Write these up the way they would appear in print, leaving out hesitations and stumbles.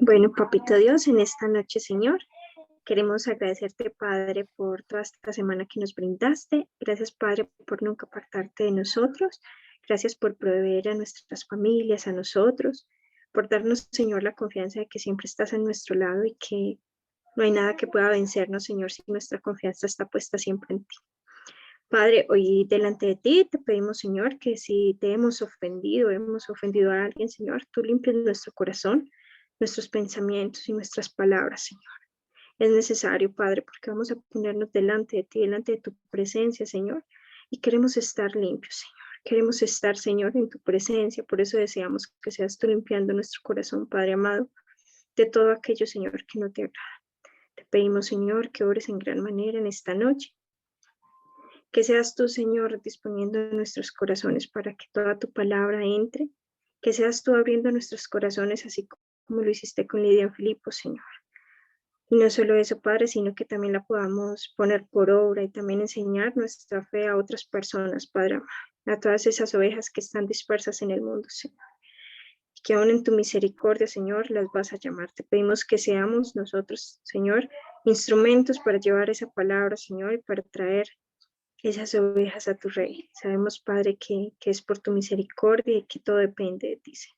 Bueno, Papito Dios, en esta noche, Señor, queremos agradecerte, Padre, por toda esta semana que nos brindaste. Gracias, Padre, por nunca apartarte de nosotros. Gracias por proveer a nuestras familias, a nosotros, por darnos, Señor, la confianza de que siempre estás a nuestro lado y que no hay nada que pueda vencernos, Señor, si nuestra confianza está puesta siempre en ti. Padre, hoy delante de ti te pedimos, Señor, que si te hemos ofendido a alguien, Señor, tú limpies nuestro corazón, nuestros pensamientos y nuestras palabras, Señor. Es necesario, Padre, porque vamos a ponernos delante de ti, delante de tu presencia, Señor, y queremos estar limpios, Señor. Queremos estar, Señor, en tu presencia, por eso deseamos que seas tú limpiando nuestro corazón, Padre amado, de todo aquello, Señor, que no te agrada. Te pedimos, Señor, que ores en gran manera en esta noche. Que seas tú, Señor, disponiendo nuestros corazones para que toda tu palabra entre. Que seas tú abriendo nuestros corazones así como lo hiciste con Lidia en Filipos, Señor. Y no solo eso, Padre, sino que también la podamos poner por obra y también enseñar nuestra fe a otras personas, Padre amado, a todas esas ovejas que están dispersas en el mundo, Señor. Y que aún en tu misericordia, Señor, las vas a llamar. Te pedimos que seamos nosotros, Señor, instrumentos para llevar esa palabra, Señor, y para traer esas ovejas a tu rey. Sabemos, Padre, que es por tu misericordia y que todo depende de ti, Señor.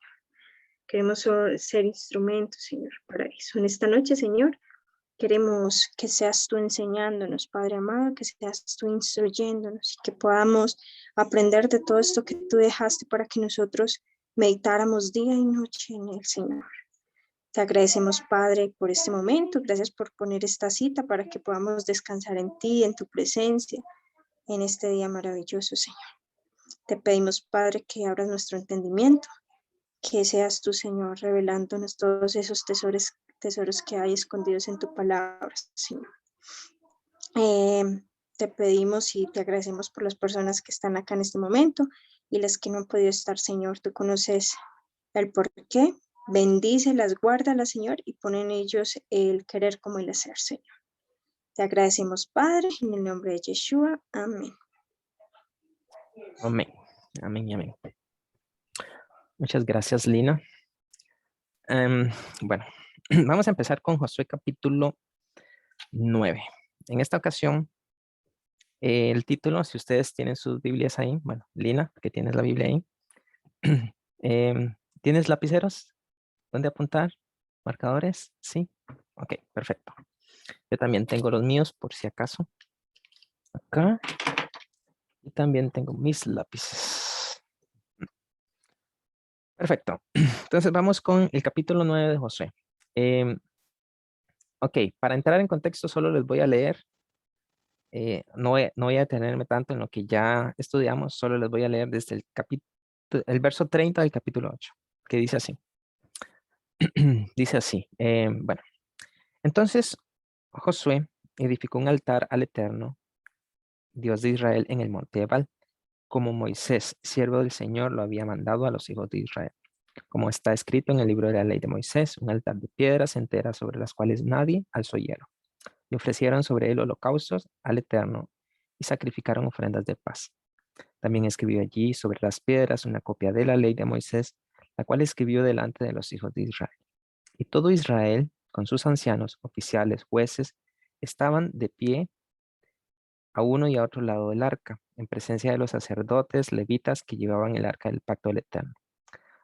Queremos ser instrumentos, Señor, para eso. En esta noche, Señor, queremos que seas tú enseñándonos, Padre amado, que seas tú instruyéndonos y que podamos aprender de todo esto que tú dejaste para que nosotros meditáramos día y noche en el Señor. Te agradecemos, Padre, por este momento. Gracias por poner esta cita para que podamos descansar en ti, en tu presencia, en este día maravilloso, Señor. Te pedimos, Padre, que abras nuestro entendimiento, que seas tú, Señor, revelándonos todos esos tesoros que hay escondidos en tu palabra, Señor. Te pedimos y te agradecemos por las personas que están acá en este momento y las que no han podido estar, Señor. Tú conoces el por qué. Bendícelas, guárdalas, Señor, y pon en ellos el querer como el hacer, Señor. Te agradecemos, Padre, en el nombre de Yeshua. Amén. Amén. Amén y amén. Muchas gracias, Lina. Bueno, vamos a empezar con Josué capítulo 9. En esta ocasión, el título, si ustedes tienen sus Biblias ahí, bueno, Lina, que tienes la Biblia ahí, ¿tienes lapiceros? ¿Dónde apuntar? ¿Marcadores? Sí. Ok, perfecto. Yo también tengo los míos, por si acaso. Acá. Y también tengo mis lápices. Perfecto. Entonces vamos con el capítulo 9 de Josué. Ok, para entrar en contexto solo les voy a leer. No voy a detenerme tanto en lo que ya estudiamos, solo les voy a leer desde el verso 30 del capítulo 8, que dice así. Dice así, bueno, entonces Josué edificó un altar al Eterno, Dios de Israel, en el monte Ebal, como Moisés, siervo del Señor, lo había mandado a los hijos de Israel. Como está escrito en el libro de la ley de Moisés, un altar de piedras enteras sobre las cuales nadie alzó hierro. Y ofrecieron sobre él holocaustos al Eterno y sacrificaron ofrendas de paz. También escribió allí sobre las piedras una copia de la ley de Moisés, la cual escribió delante de los hijos de Israel. Y todo Israel, con sus ancianos, oficiales, jueces, estaban de pie a uno y a otro lado del arca, en presencia de los sacerdotes levitas que llevaban el arca del pacto del Eterno.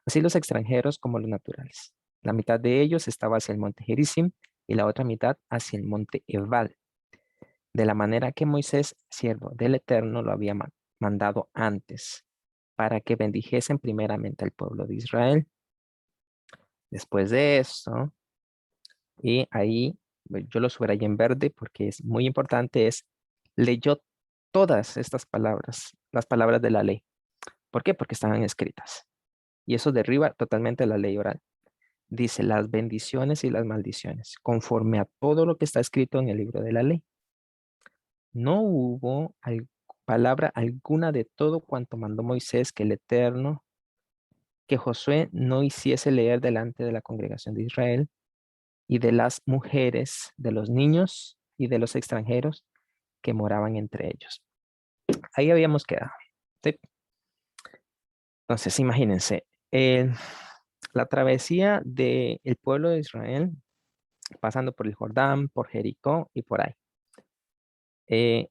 Así los extranjeros como los naturales. La mitad de ellos estaba hacia el monte Gerizim y la otra mitad hacia el monte Ebal, de la manera que Moisés, siervo del Eterno, lo había mandado antes, para que bendijesen primeramente al pueblo de Israel. Después de esto, y ahí yo lo subrayé en verde porque es muy importante, leyó todas estas palabras, las palabras de la ley. ¿Por qué? Porque estaban escritas. Y eso derriba totalmente la ley oral. Dice las bendiciones y las maldiciones, conforme a todo lo que está escrito en el libro de la ley. No hubo palabra alguna de todo cuanto mandó Moisés que el Eterno, que Josué no hiciese leer delante de la congregación de Israel y de las mujeres, de los niños y de los extranjeros que moraban entre ellos. Ahí habíamos quedado. ¿Sí? Entonces, imagínense, la travesía del pueblo de Israel, pasando por el Jordán, por Jericó y por ahí.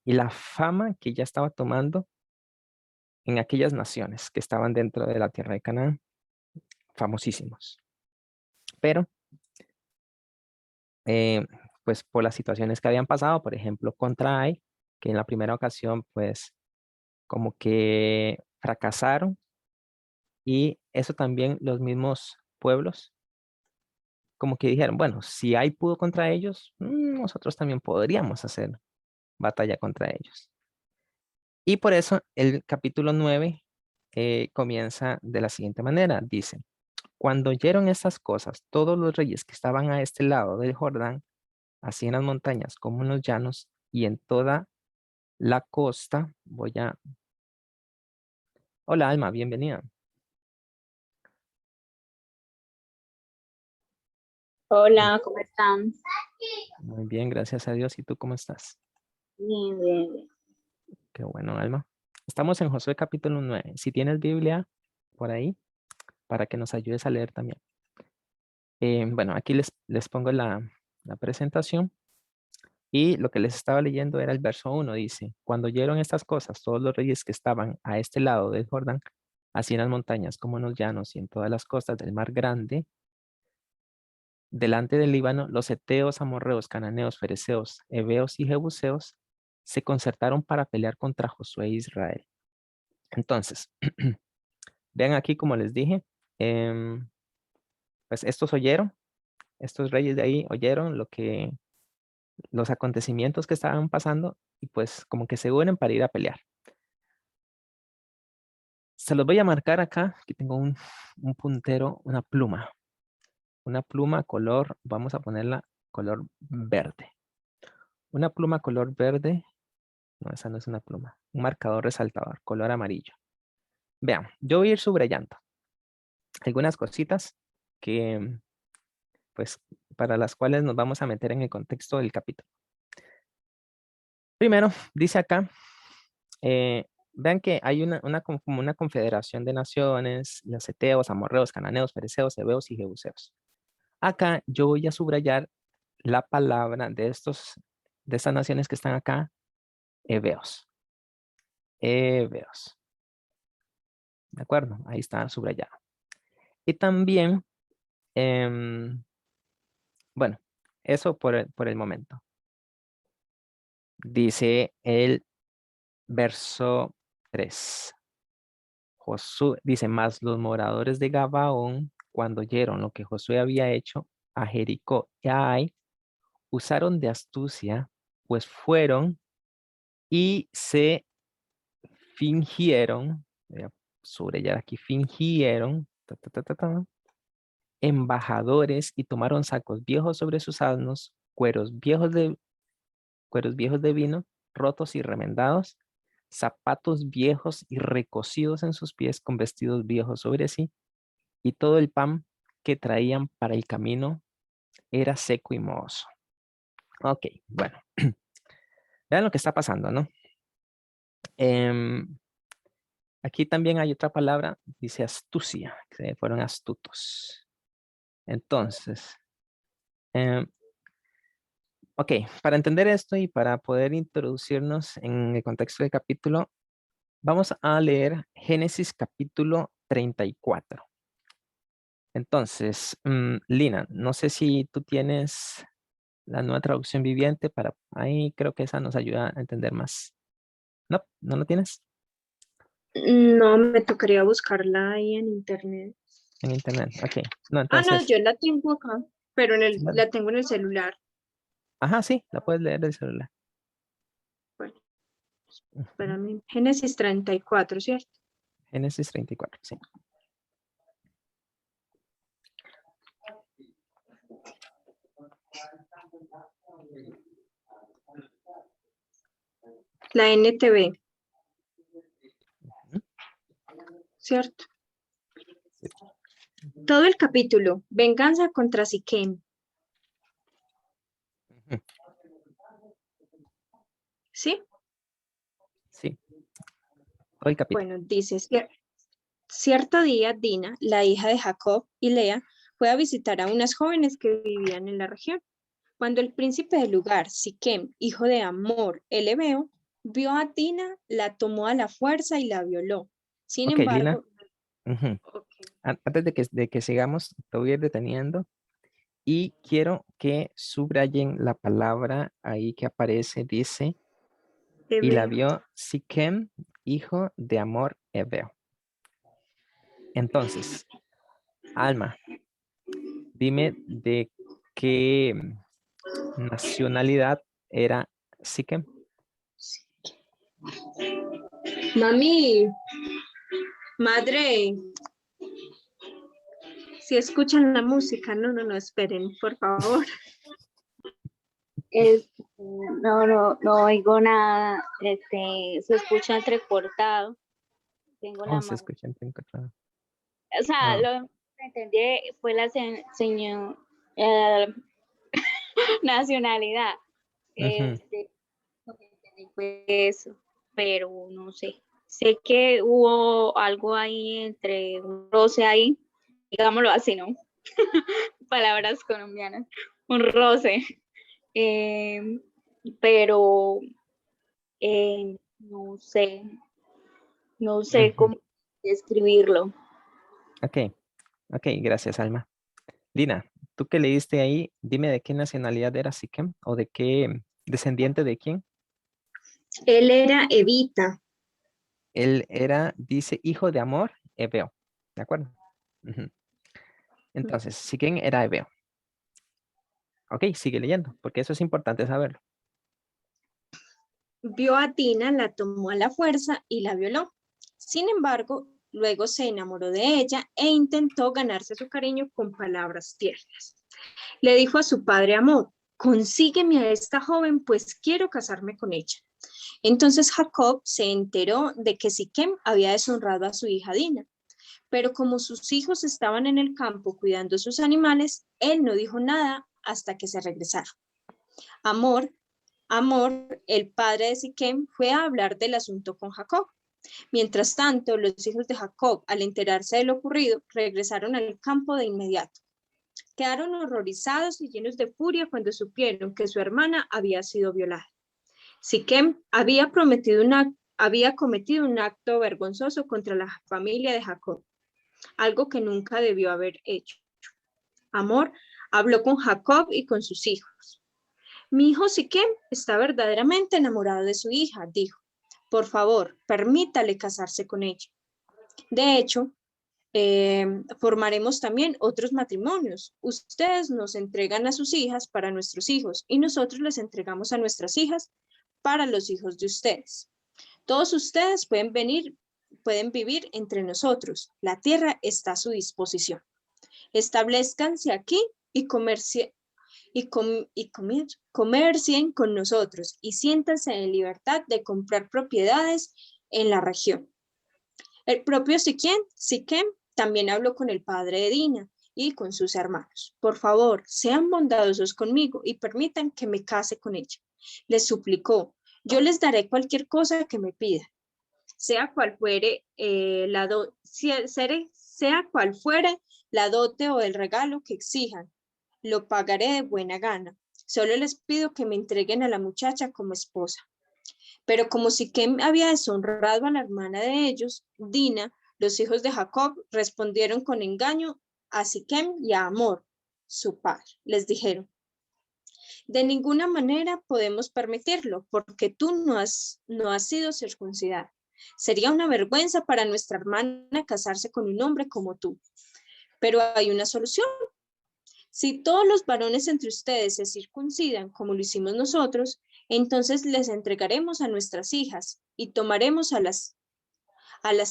Y la fama que ya estaba tomando en aquellas naciones que estaban dentro de la tierra de Canaán, famosísimos. Pero, pues por las situaciones que habían pasado, por ejemplo, contra Ai, que en la primera ocasión, pues, como que fracasaron, y eso también los mismos pueblos, como que dijeron, bueno, si Ai pudo contra ellos, nosotros también podríamos hacer batalla contra ellos. Y por eso el capítulo 9 comienza de la siguiente manera. Dice, cuando oyeron estas cosas, todos los reyes que estaban a este lado del Jordán, así en las montañas como en los llanos y en toda la costa, Hola, Alma, bienvenida. Hola, ¿cómo están? Muy bien, gracias a Dios. ¿Y tú cómo estás? Bien, bien, bien. Qué bueno, Alma. Estamos en Josué capítulo 9. Si tienes Biblia por ahí, para que nos ayudes a leer también. Bueno, aquí les pongo la presentación. Y lo que les estaba leyendo era el verso 1, dice, cuando oyeron estas cosas, todos los reyes que estaban a este lado del Jordán, así en las montañas como en los llanos y en todas las costas del mar grande, delante del Líbano, los heteos, amorreos, cananeos, fereceos, heveos y jebuseos se concertaron para pelear contra Josué e Israel. Entonces, vean aquí como les dije, pues estos reyes de ahí oyeron los acontecimientos que estaban pasando y pues como que se unen para ir a pelear. Se los voy a marcar acá. Aquí tengo un puntero, una pluma. Una pluma color, vamos a ponerla color verde. Una pluma color verde. No, esa no es una pluma. Un marcador resaltador, color amarillo. Vean, yo voy a ir subrayando algunas cositas que, pues, para las cuales nos vamos a meter en el contexto del capítulo. Primero, dice acá, vean que hay como una confederación de naciones, los heteos, amorreos, cananeos, fereceos, heveos y jebuseos. Acá yo voy a subrayar la palabra de estas naciones que están acá, heveos. Heveos. ¿De acuerdo? Ahí está subrayado. Y también, bueno, eso por el momento. Dice el verso 3. Josué dice, más los moradores de Gabaón, cuando oyeron lo que Josué había hecho a Jericó y a Ai, usaron de astucia, pues fueron y se fingieron, voy a subrayar aquí, fingieron, embajadores y tomaron sacos viejos sobre sus asnos, cueros viejos de vino, rotos y remendados, zapatos viejos y recocidos en sus pies con vestidos viejos sobre sí, y todo el pan que traían para el camino era seco y mohoso. Ok, bueno, vean lo que está pasando, ¿no? Aquí también hay otra palabra, dice astucia, que fueron astutos. Entonces, ok, para entender esto y para poder introducirnos en el contexto del capítulo, vamos a leer Génesis capítulo 34. Entonces, Lina, no sé si tú tienes la nueva traducción viviente para ahí, creo que esa nos ayuda a entender más. No, ¿no lo tienes? No, me tocaría buscarla ahí en internet. En internet, ok. No, Ah, no, entonces, yo la tengo acá, pero sí, la tengo en el celular. ajá, sí, la puedes leer del celular. Bueno, Ujú. espérame. Génesis 34, ¿cierto? Génesis 34, sí. La NTV, Ujú, ¿cierto? sí, Todo el capítulo, venganza contra Siquem, ujú, ¿sí? sí, todo el capítulo. Bueno, dice, Cierto día, Dina, la hija de Jacob y Lea, fue a visitar a unas jóvenes que vivían en la región. Cuando el príncipe del lugar, Siquem, hijo de Amor, el Hebeo, vio a Dina, la tomó a la fuerza y la violó. Sin Ok, Lina. embargo, Ujú. ok, Antes de que sigamos, te voy a ir deteniendo y quiero que subrayen la palabra ahí que aparece, dice, y la Hebeo. vio Siquem, hijo de Amor Hebeo. Entonces, Alma, dime de qué nacionalidad era Siquem. Mami, madre, si escuchan la música, no, esperen, por favor. No oigo nada, se escucha entrecortado. Tengo la Oh, se mano. escucha en encontrado. O sea, Ah, lo que entendí fue la nacionalidad. ujú. Lo que entendí fue eso, pero no sé. Sé que hubo algo ahí entre un roce ahí, digámoslo así, ¿no? Palabras colombianas, un roce. Eh, pero no sé, no sé Ujú. cómo describirlo. Ok, ok, gracias, Alma. Lina, tú que leíste ahí, dime de qué nacionalidad era Siquem o de qué descendiente de quién. Él era Evita. Él era, dice, hijo de Amor, Hebeo. ¿De acuerdo? Ujú. Entonces, Siquem era Hebeo. Ok, sigue leyendo, porque eso es importante saberlo. Vio a Tina, la tomó a la fuerza y la violó. Sin embargo, luego se enamoró de ella e intentó ganarse su cariño con palabras tiernas. Le dijo a su padre Amor, consígueme a esta joven, pues quiero casarme con ella. Entonces Jacob se enteró de que Siquem había deshonrado a su hija Dina, pero como sus hijos estaban en el campo cuidando sus animales, él no dijo nada hasta que se regresaron. Amor, el padre de Siquem, fue a hablar del asunto con Jacob. Mientras tanto, los hijos de Jacob, al enterarse de lo ocurrido, regresaron al campo de inmediato. Quedaron horrorizados y llenos de furia cuando supieron que su hermana había sido violada. Siquem había cometido un acto vergonzoso contra la familia de Jacob, algo que nunca debió haber hecho. Amor habló con Jacob y con sus hijos. Mi hijo Siquem está verdaderamente enamorado de su hija, dijo. Por favor, permítale casarse con ella. De hecho, formaremos también otros matrimonios. Ustedes nos entregan a sus hijas para nuestros hijos y nosotros les entregamos a nuestras hijas para los hijos de ustedes. Todos ustedes pueden vivir entre nosotros. La tierra está a su disposición. Establezcanse aquí y comercien con nosotros y siéntanse en libertad de comprar propiedades en la región. El propio Siquem también habló con el padre de Dina y con sus hermanos. Por favor, sean bondadosos conmigo y permitan que me case con ella. Les suplicó, yo les daré cualquier cosa que me pida, sea cual fuere sea cual fuere la dote o el regalo que exijan. Lo pagaré de buena gana. Solo les pido que me entreguen a la muchacha como esposa. Pero como Siquem había deshonrado a la hermana de ellos, Dina, los hijos de Jacob respondieron con engaño a Siquem y a Amor, su padre. Les dijeron, de ninguna manera podemos permitirlo porque tú no has sido circuncidada. Sería una vergüenza para nuestra hermana casarse con un hombre como tú. Pero hay una solución. Si todos los varones entre ustedes se circuncidan como lo hicimos nosotros, entonces les entregaremos a nuestras hijas y tomaremos a las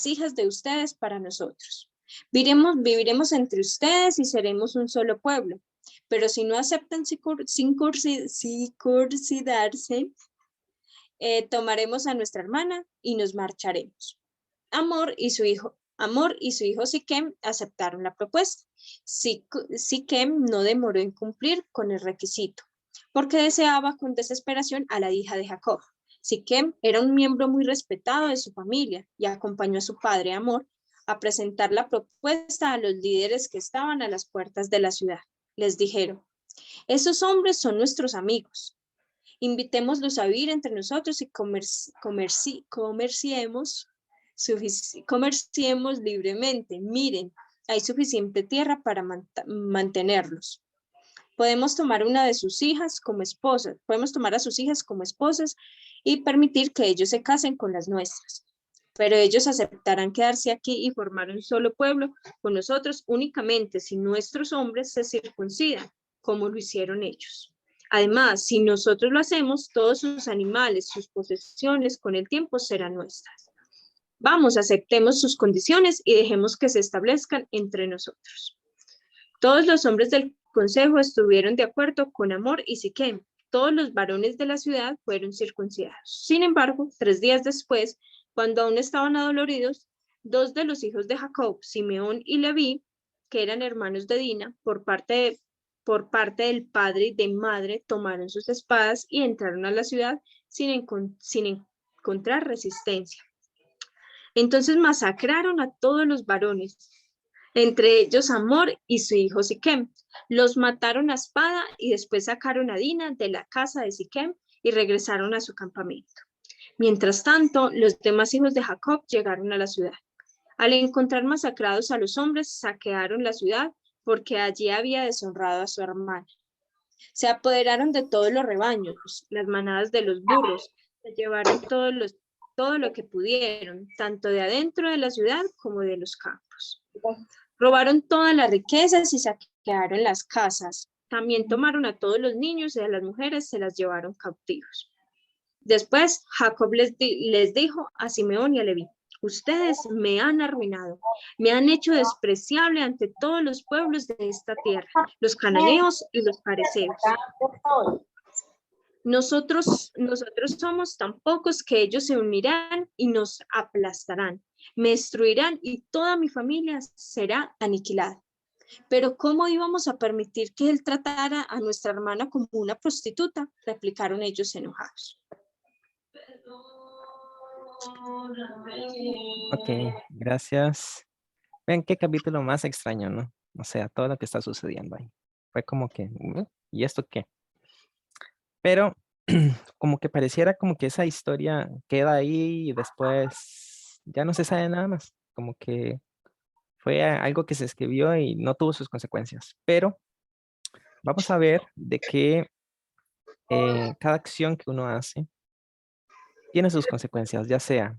hijas de ustedes para nosotros. Viviremos entre ustedes y seremos un solo pueblo. Pero si no aceptan circuncidarse, tomaremos a nuestra hermana y nos marcharemos. Amor y su hijo Siquem aceptaron la propuesta. Siquem no demoró en cumplir con el requisito, porque deseaba con desesperación a la hija de Jacob. Siquem era un miembro muy respetado de su familia y acompañó a su padre Amor a presentar la propuesta a los líderes que estaban a las puertas de la ciudad. Les dijeron, esos hombres son nuestros amigos. Invitémoslos a vivir entre nosotros y comerciemos libremente. Miren, hay suficiente tierra para mantenerlos. Podemos tomar a sus hijas como esposas y permitir que ellos se casen con las nuestras. Pero ellos aceptarán quedarse aquí y formar un solo pueblo con nosotros únicamente si nuestros hombres se circuncidan, como lo hicieron ellos. Además, si nosotros lo hacemos, todos sus animales, sus posesiones con el tiempo serán nuestras. Vamos, aceptemos sus condiciones y dejemos que se establezcan entre nosotros. Todos los hombres del consejo estuvieron de acuerdo con Hamor y Siquem. Todos los varones de la ciudad fueron circuncidados. Sin embargo, 3 días después, cuando aún estaban adoloridos, 2 de los hijos de Jacob, Simeón y Leví, que eran hermanos de Dina, por parte del padre y de madre, tomaron sus espadas y entraron a la ciudad sin encontrar resistencia. Entonces masacraron a todos los varones, entre ellos Hamor y su hijo Siquem. Los mataron a espada y después sacaron a Dina de la casa de Siquem y regresaron a su campamento. Mientras tanto, los demás hijos de Jacob llegaron a la ciudad. Al encontrar masacrados a los hombres, saquearon la ciudad porque allí había deshonrado a su hermana. Se apoderaron de todos los rebaños, las manadas de los burros, se llevaron todo lo que pudieron, tanto de adentro de la ciudad como de los campos. Robaron todas las riquezas y saquearon las casas. También tomaron a todos los niños y a las mujeres se las llevaron cautivos. Después Jacob les dijo a Simeón y a Leví, ustedes me han arruinado, me han hecho despreciable ante todos los pueblos de esta tierra, los cananeos y los pareceos. Nosotros somos tan pocos que ellos se unirán y nos aplastarán, me destruirán y toda mi familia será aniquilada. Pero ¿cómo íbamos a permitir que él tratara a nuestra hermana como una prostituta? Replicaron ellos enojados. Ok, gracias. Vean qué capítulo más extraño, ¿no? O sea, todo lo que está sucediendo ahí. Fue como que, ¿y esto qué? Pero como que pareciera como que esa historia queda ahí y después ya no se sabe nada más. Como que fue algo que se escribió y no tuvo sus consecuencias. Pero vamos a ver de que cada acción que uno hace tiene sus consecuencias, ya sea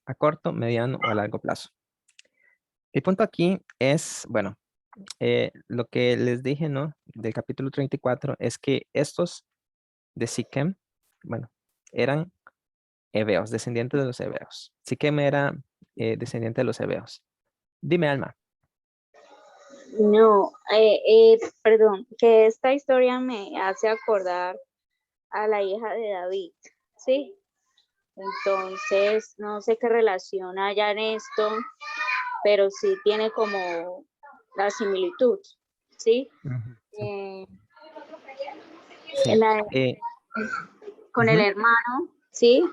a corto, mediano o a largo plazo. El punto aquí es, bueno, lo que les dije, ¿no? Del capítulo 34 es que estos de Siquem, bueno, eran heveos, descendientes de los heveos. Siquem era descendiente de los heveos. Dime, Alma. No, perdón, que esta historia me hace acordar a la hija de David, ¿sí? Entonces, no sé qué relación haya en esto, pero sí tiene como la similitud, ¿sí? Sí. Con el hermano, ¿sí?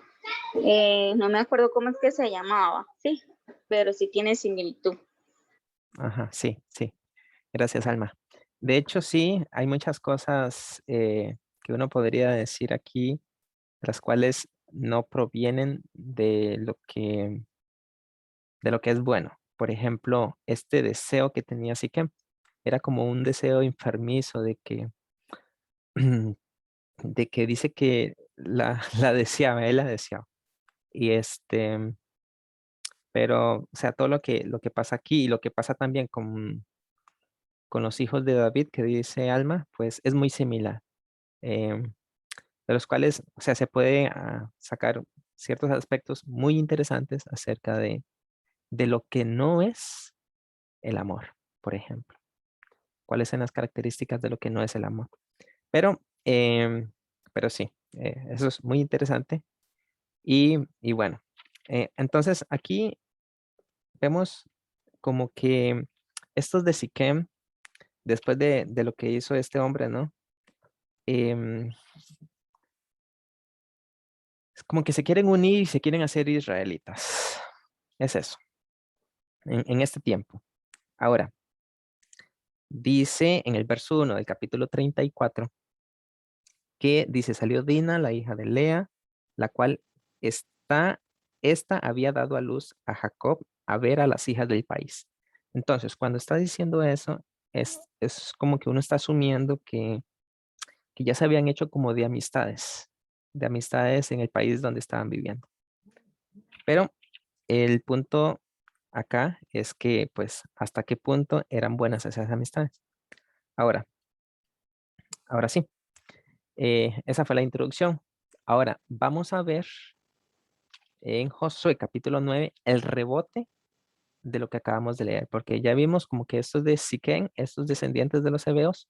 No me acuerdo cómo es que se llamaba, ¿sí? Pero sí tiene similitud. Ajá, sí, sí. Gracias, Alma. De hecho, sí, hay muchas cosas que uno podría decir aquí, las cuales no provienen de lo que es bueno. Por ejemplo, este deseo que tenía Siquem era como un deseo enfermizo de que dice que la deseaba, él la deseaba. Y pero, o sea, todo lo que pasa aquí y lo que pasa también con los hijos de David, que dice Alma, pues es muy similar. De los cuales, o sea, se puede sacar ciertos aspectos muy interesantes acerca de lo que no es el amor, por ejemplo. ¿Cuáles son las características de lo que no es el amor? Pero, sí, eso es muy interesante. Y bueno, entonces aquí vemos como que estos de Siquem, después de lo que hizo este hombre, ¿no? Es como que se quieren unir y se quieren hacer israelitas. Es eso. en este tiempo. Ahora, dice en el verso 1 del capítulo 34 que dice, salió Dina, la hija de Lea, la cual esta había dado a luz a Jacob a ver a las hijas del país. Entonces, cuando está diciendo eso, es como que uno está asumiendo que ya se habían hecho como de amistades en el país donde estaban viviendo. Pero el punto acá es que, pues, hasta qué punto eran buenas esas amistades. Ahora sí, esa fue la introducción. Ahora, vamos a ver en Josué capítulo 9 el rebote de lo que acabamos de leer, porque ya vimos como que estos de Siquén, estos descendientes de los heveos,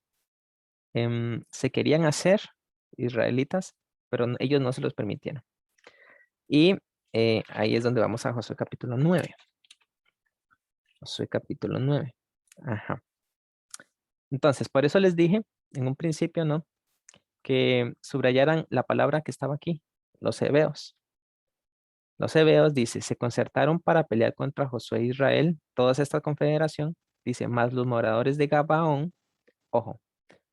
se querían hacer israelitas, pero ellos no se los permitieron. Y ahí es donde vamos a Josué capítulo 9. Josué capítulo 9. Ajá. Entonces, por eso les dije en un principio, ¿no? Que subrayaran la palabra que estaba aquí, los heveos. Los heveos, dice, se concertaron para pelear contra Josué e Israel, toda esta confederación, dice, más los moradores de Gabaón, ojo,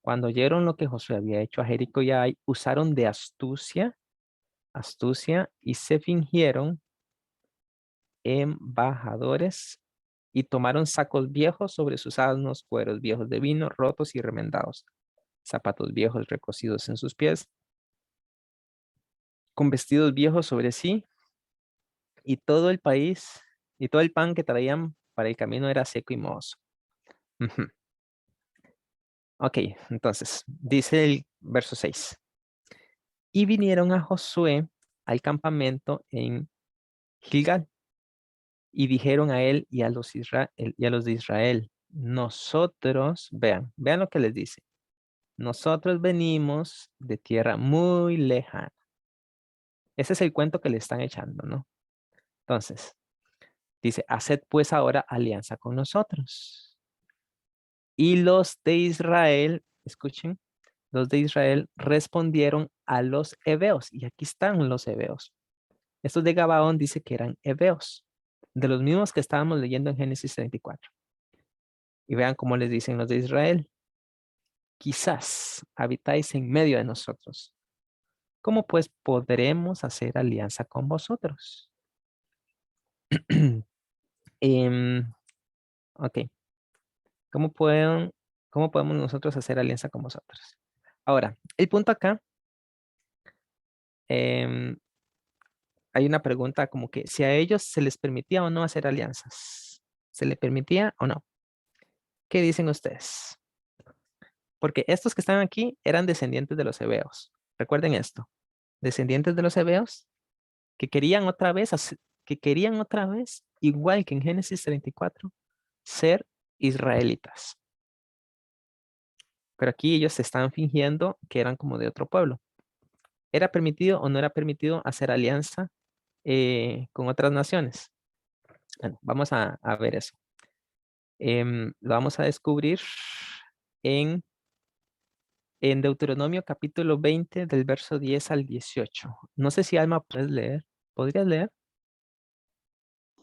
cuando oyeron lo que Josué había hecho a Jericó y a Ai, usaron de astucia y se fingieron embajadores y tomaron sacos viejos sobre sus asnos, cueros viejos de vino, rotos y remendados, zapatos viejos recocidos en sus pies, con vestidos viejos sobre sí, y todo el país, y todo el pan que traían para el camino era seco y mohoso. Ujú. Ok, entonces, dice el verso 6. Y vinieron a Josué al campamento en Gilgal, y dijeron a él y a los de Israel, nosotros, vean lo que les dice, nosotros venimos de tierra muy lejana. Ese es el cuento que le están echando, ¿no? Entonces, dice, haced pues ahora alianza con nosotros. Y los de Israel, escuchen, los de Israel respondieron a los heveos. Y aquí están los heveos. Estos de Gabaón dice que eran heveos, de los mismos que estábamos leyendo en Génesis 34. Y vean cómo les dicen los de Israel. Quizás habitáis en medio de nosotros. ¿Cómo pues podremos hacer alianza con vosotros? Ok. ¿Cómo podemos nosotros hacer alianza con vosotros? Ahora, el punto acá, em, hay una pregunta como que si a ellos se les permitía o no hacer alianzas. ¿Se le permitía o no? ¿Qué dicen ustedes? Porque estos que están aquí eran descendientes de los heveos. Recuerden esto. Descendientes de los heveos que querían otra vez, igual que en Génesis 34, ser israelitas. Pero aquí ellos se están fingiendo que eran como de otro pueblo. ¿Era permitido o no era permitido hacer alianza con otras naciones? Bueno, vamos a ver eso. Lo vamos a descubrir en Deuteronomio capítulo 20 del verso 10 al 18. No sé si Alma puedes leer. ¿Podrías leer?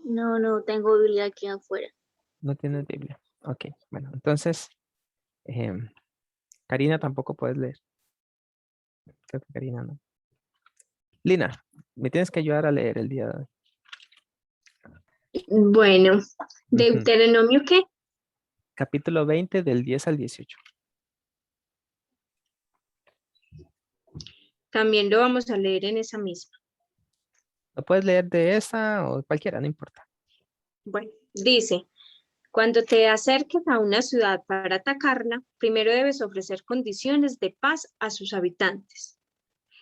No tengo Biblia aquí afuera. No tienes Biblia. Ok, bueno, entonces, Karina tampoco puedes leer. Creo que Karina no. Lina, me tienes que ayudar a leer el día de hoy. Bueno, ¿Deuteronomio qué? Capítulo 20 del 10 al 18. También lo vamos a leer en esa misma. Lo puedes leer de esa o cualquiera, no importa. Bueno, dice, cuando te acerques a una ciudad para atacarla, primero debes ofrecer condiciones de paz a sus habitantes.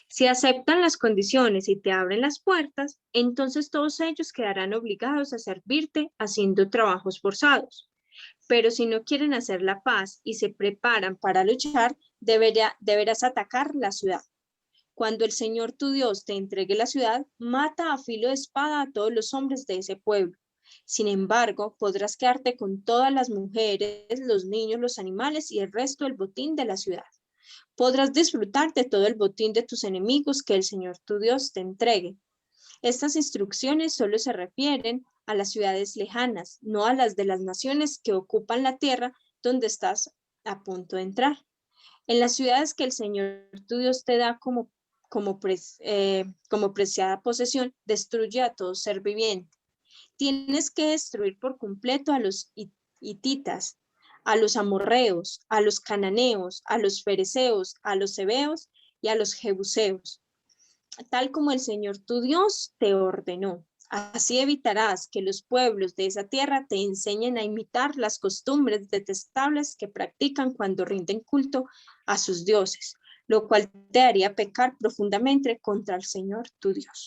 Si aceptan las condiciones y te abren las puertas, entonces todos ellos quedarán obligados a servirte haciendo trabajos forzados. Pero si no quieren hacer la paz y se preparan para luchar, deberás atacar la ciudad. Cuando el Señor tu Dios te entregue la ciudad, mata a filo de espada a todos los hombres de ese pueblo. Sin embargo, podrás quedarte con todas las mujeres, los niños, los animales y el resto del botín de la ciudad. Podrás disfrutar de todo el botín de tus enemigos que el Señor tu Dios te entregue. Estas instrucciones solo se refieren a las ciudades lejanas, no a las de las naciones que ocupan la tierra donde estás a punto de entrar. En las ciudades que el Señor tu Dios te da como preciada posesión, destruye a todo ser viviente. Tienes que destruir por completo a los hititas, a los amorreos, a los cananeos, a los fereceos, a los heveos y a los jebuseos, tal como el Señor tu Dios te ordenó. Así evitarás que los pueblos de esa tierra te enseñen a imitar las costumbres detestables que practican cuando rinden culto a sus dioses, lo cual te haría pecar profundamente contra el Señor tu Dios.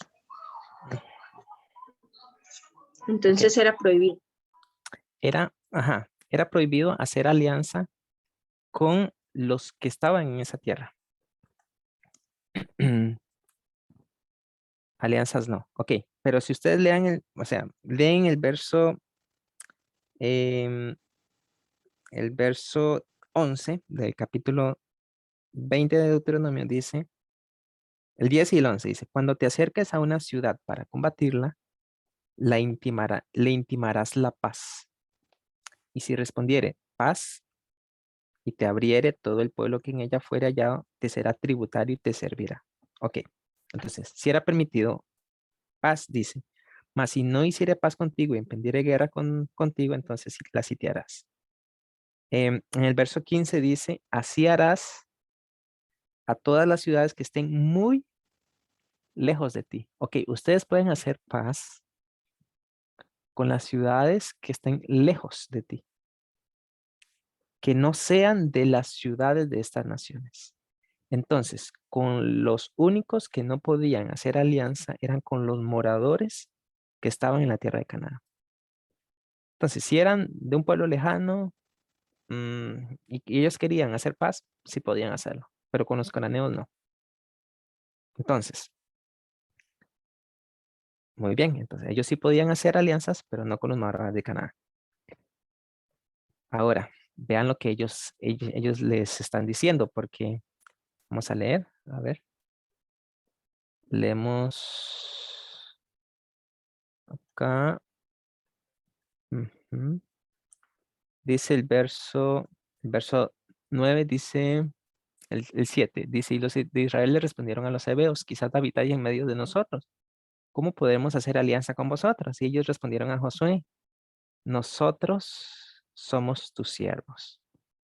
Entonces era prohibido. Era prohibido hacer alianza con los que estaban en esa tierra. Alianzas no. Ok, pero si ustedes leen leen el verso 11 del capítulo 20 de Deuteronomio dice, el 10 y el 11 dice, cuando te acerques a una ciudad para combatirla, le intimarás la paz. Y si respondiere paz y te abriere, todo el pueblo que en ella fuere hallado te será tributario y te servirá. Ok, entonces, si era permitido paz, dice, mas si no hiciere paz contigo y emprendiere guerra contigo, entonces la sitiarás. En el verso 15 dice, así harás a todas las ciudades que estén muy lejos de ti. Ok, ustedes pueden hacer paz con las ciudades que estén lejos de ti, que no sean de las ciudades de estas naciones. Entonces, con los únicos que no podían hacer alianza eran con los moradores que estaban en la tierra de Canaán. Entonces, si eran de un pueblo lejano y ellos querían hacer paz, sí podían hacerlo, pero con los cananeos no. Entonces, muy bien, entonces ellos sí podían hacer alianzas, pero no con los moradores de Canaán. Ahora, vean lo que ellos les están diciendo, porque vamos a leer, a ver. Leemos acá. Dice el verso 9, dice el 7, dice, y los de Israel le respondieron a los hebeos, quizás habitáis en medio de nosotros. ¿Cómo podemos hacer alianza con vosotros? Y ellos respondieron a Josué, nosotros somos tus siervos.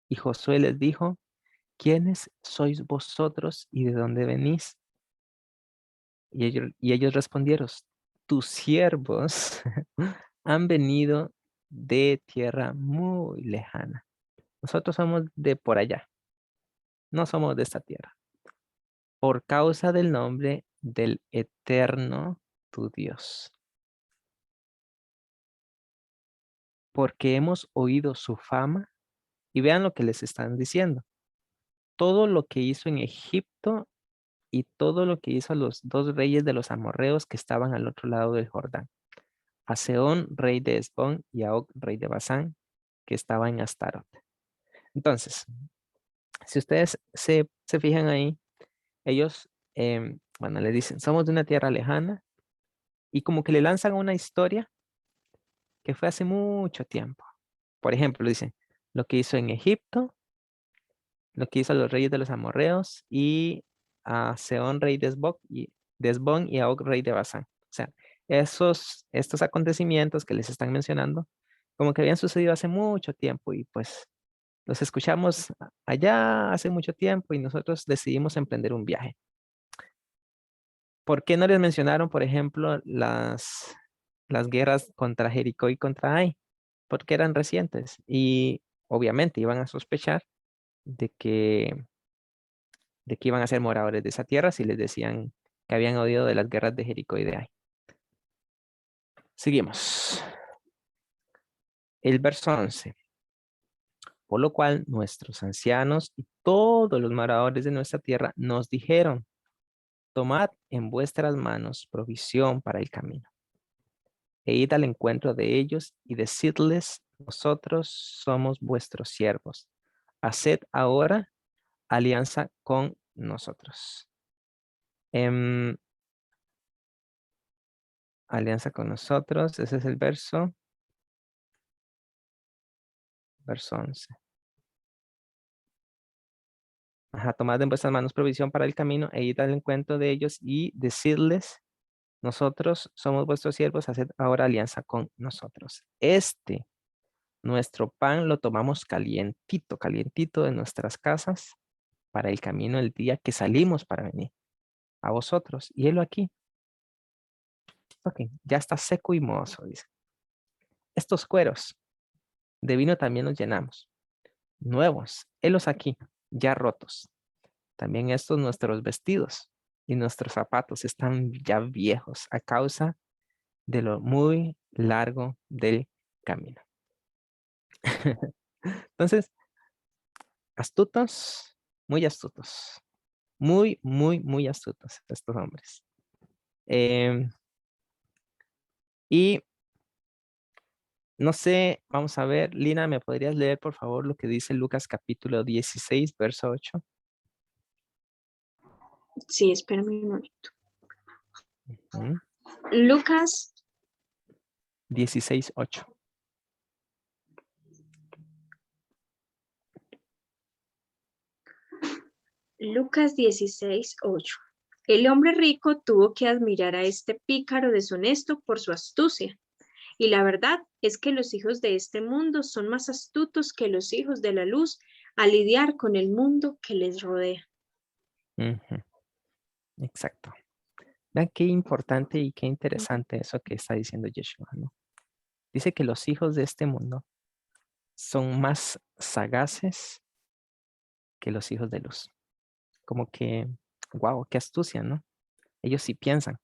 Y Josué les dijo, ¿quiénes sois vosotros y de dónde venís? Y ellos respondieron, tus siervos han venido de tierra muy lejana. Nosotros somos de por allá, no somos de esta tierra. Por causa del nombre del Eterno, tu Dios. Porque hemos oído su fama. Y vean lo que les están diciendo. Todo lo que hizo en Egipto y todo lo que hizo a los dos reyes de los amorreos que estaban al otro lado del Jordán. A Sehón, rey de Hesbón, y a Og, rey de Basán, que estaba en Astarot. Entonces, si ustedes se fijan ahí, ellos, le dicen, somos de una tierra lejana, y como que le lanzan una historia que fue hace mucho tiempo. Por ejemplo, dicen, lo que hizo en Egipto, lo que hizo a los reyes de los amorreos, y a Sehón, rey de Hesbón, y a Og, rey de Basán. O sea, estos acontecimientos que les están mencionando, como que habían sucedido hace mucho tiempo, y pues los escuchamos allá hace mucho tiempo, y nosotros decidimos emprender un viaje. ¿Por qué no les mencionaron, por ejemplo, las guerras contra Jericó y contra Ai? Porque eran recientes y obviamente iban a sospechar de que iban a ser moradores de esa tierra si les decían que habían oído de las guerras de Jericó y de Ai. Seguimos. El verso 11. Por lo cual nuestros ancianos y todos los moradores de nuestra tierra nos dijeron, tomad en vuestras manos provisión para el camino. E id al encuentro de ellos y decidles, nosotros somos vuestros siervos. Haced ahora alianza con nosotros. alianza con nosotros. Ese es el verso 11. Ajá, tomad en vuestras manos provisión para el camino e id al encuentro de ellos y decidles, nosotros somos vuestros siervos, haced ahora alianza con nosotros. Nuestro pan lo tomamos calientito, calientito de nuestras casas para el camino el día que salimos para venir a vosotros. Y helo aquí. Ok, ya está seco y mohoso, dice. Estos cueros de vino también los llenamos. Nuevos, helos aquí, ya rotos. También estos nuestros vestidos y nuestros zapatos están ya viejos a causa de lo muy largo del camino. Entonces, astutos, muy astutos. Muy, muy, muy astutos estos hombres. Y no sé, vamos a ver, Lina, ¿me podrías leer por favor lo que dice Lucas capítulo 16, verso 8? Sí, espérame un momento. Ujú. Lucas 16, 8. Lucas 16:8. El hombre rico tuvo que admirar a este pícaro deshonesto por su astucia. Y la verdad es que los hijos de este mundo son más astutos que los hijos de la luz al lidiar con el mundo que les rodea. Ujú. Exacto. Vean qué importante y qué interesante eso que está diciendo Yeshua, ¿no? Dice que los hijos de este mundo son más sagaces que los hijos de luz. Como que, wow, qué astucia, ¿no? Ellos sí piensan.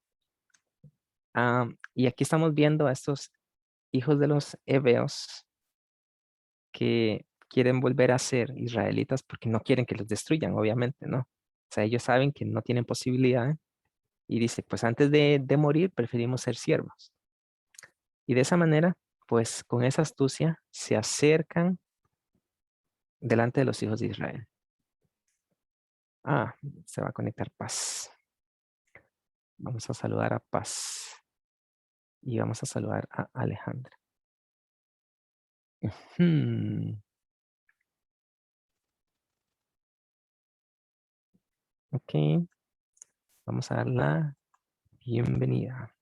Y aquí estamos viendo a estos hijos de los heveos que quieren volver a ser israelitas porque no quieren que los destruyan, obviamente, ¿no? O sea, ellos saben que no tienen posibilidad y dice, pues antes de morir preferimos ser siervos. Y de esa manera, pues con esa astucia se acercan delante de los hijos de Israel. Se va a conectar Paz. Vamos a saludar a Paz. Y vamos a saludar a Alejandra. Ok. Vamos a dar la bienvenida.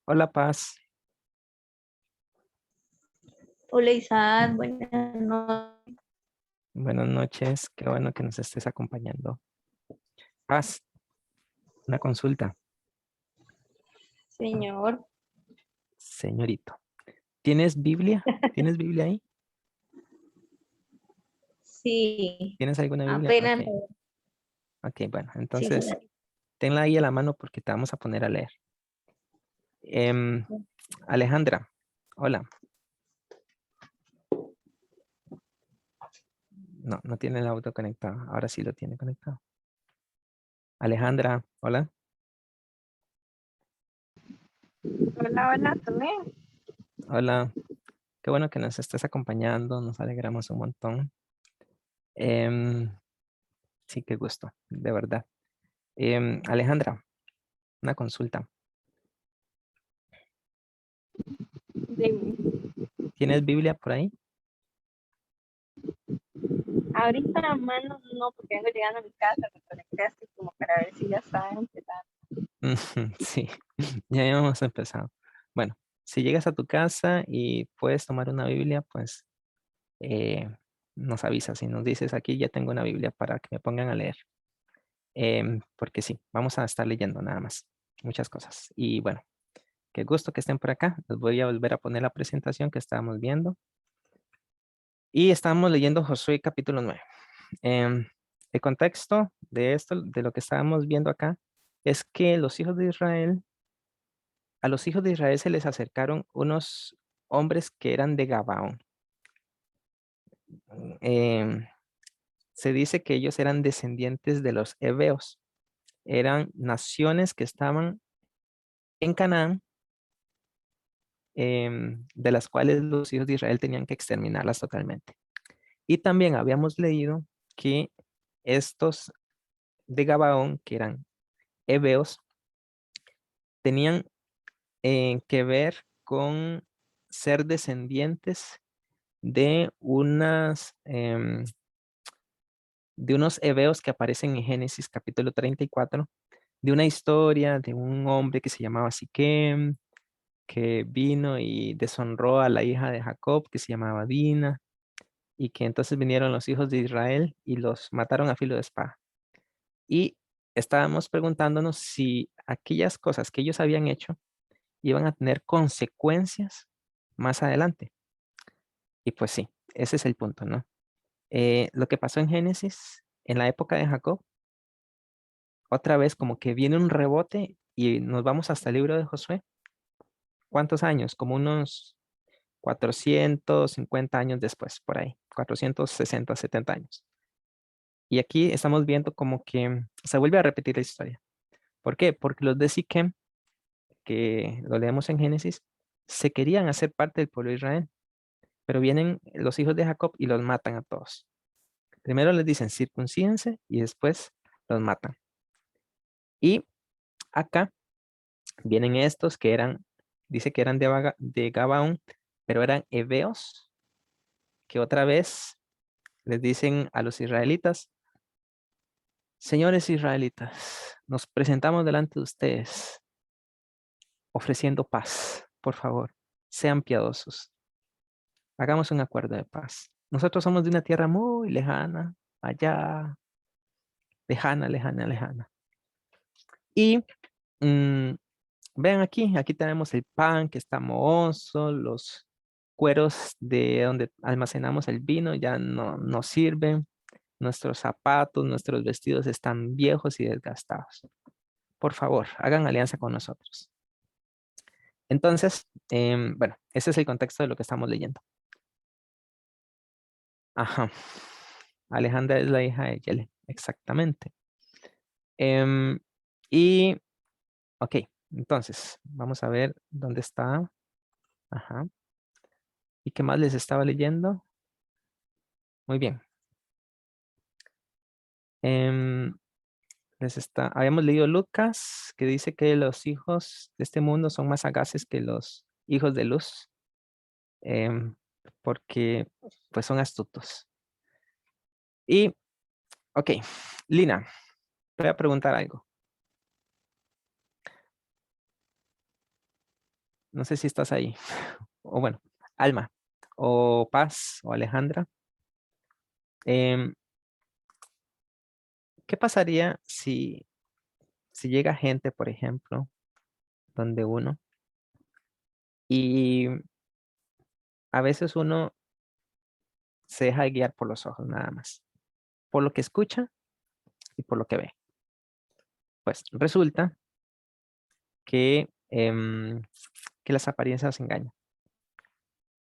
Hola, Paz. Hola Isaac, buenas noches. Buenas noches. Qué bueno que nos estés acompañando. Paz, una consulta. Señor. Señorito. ¿Tienes Biblia? ¿Tienes Biblia ahí? Sí, ¿Tienes alguna Biblia? apenas. Ok. Ok, bueno, Sí, sí, entonces tenla ahí a la mano porque te vamos a poner a leer. Alejandra, hola. No, no tiene el audio conectado. Ahora sí lo tiene conectado. Alejandra, hola. Hola, hola, también. Hola. Qué bueno que nos estés acompañando. Nos alegramos un montón. Sí, qué gusto, de verdad. Alejandra, una consulta. Dime. ¿Tienes Biblia por ahí? Ahorita a mano no, porque vengo llegando a mi casa, me conecté así como para ver si ya está empezando. Sí, ya hemos empezado. Bueno, si llegas a tu casa y puedes tomar una Biblia, pues nos avisas y nos dices, aquí ya tengo una Biblia para que me pongan a leer. Porque sí, vamos a estar leyendo nada más, muchas cosas. Y bueno, qué gusto que estén por acá. Les voy a volver a poner la presentación que estábamos viendo. Y estamos leyendo Josué capítulo 9. El contexto de esto, de lo que estábamos viendo acá, es que los hijos de Israel, a los hijos de Israel se les acercaron unos hombres que eran de Gabaón. Se dice que ellos eran descendientes de los heveos. Eran naciones que estaban en Canaán, de las cuales los hijos de Israel tenían que exterminarlas totalmente. Y también habíamos leído que estos de Gabaón, que eran heveos, tenían que ver con ser descendientes de de unos heveos que aparecen en Génesis capítulo 34, de una historia de un hombre que se llamaba Siquem, que vino y deshonró a la hija de Jacob, que se llamaba Dina, y que entonces vinieron los hijos de Israel y los mataron a filo de espada. Y estábamos preguntándonos si aquellas cosas que ellos habían hecho iban a tener consecuencias más adelante. Y pues sí, ese es el punto, ¿no? Lo que pasó en Génesis, en la época de Jacob, otra vez como que viene un rebote y nos vamos hasta el libro de Josué. ¿Cuántos años? Como unos 450 años después, por ahí, 460, 70 años. Y aquí estamos viendo como que se vuelve a repetir la historia. ¿Por qué? Porque los de Siquem, que lo leemos en Génesis, se querían hacer parte del pueblo de Israel, pero vienen los hijos de Jacob y los matan a todos. Primero les dicen circuncídense y después los matan. Y acá vienen estos que eran, dice que eran de Gabaón, pero eran heveos, que otra vez les dicen a los israelitas: señores israelitas, nos presentamos delante de ustedes ofreciendo paz. Por favor, sean piadosos. Hagamos un acuerdo de paz. Nosotros somos de una tierra muy lejana, allá, lejana, lejana, lejana. Y vean aquí tenemos el pan que está mohoso, los cueros de donde almacenamos el vino ya no nos sirven, nuestros zapatos, nuestros vestidos están viejos y desgastados. Por favor, hagan alianza con nosotros. Entonces, bueno, ese es el contexto de lo que estamos leyendo. Ajá. Alejandra es la hija de Yele, exactamente. Y, ok, entonces, vamos a ver dónde está. Ajá. ¿Y qué más les estaba leyendo? Muy bien. Habíamos leído Lucas, que dice que los hijos de este mundo son más sagaces que los hijos de luz, porque pues son astutos. Y, ok, Lina, voy a preguntar algo. No sé si estás ahí. O bueno, Alma, o Paz, o Alejandra. Em, ¿Qué pasaría si llega gente, por ejemplo, donde uno, y a veces uno se deja guiar por los ojos nada más, por lo que escucha y por lo que ve? Pues resulta que las apariencias engañan.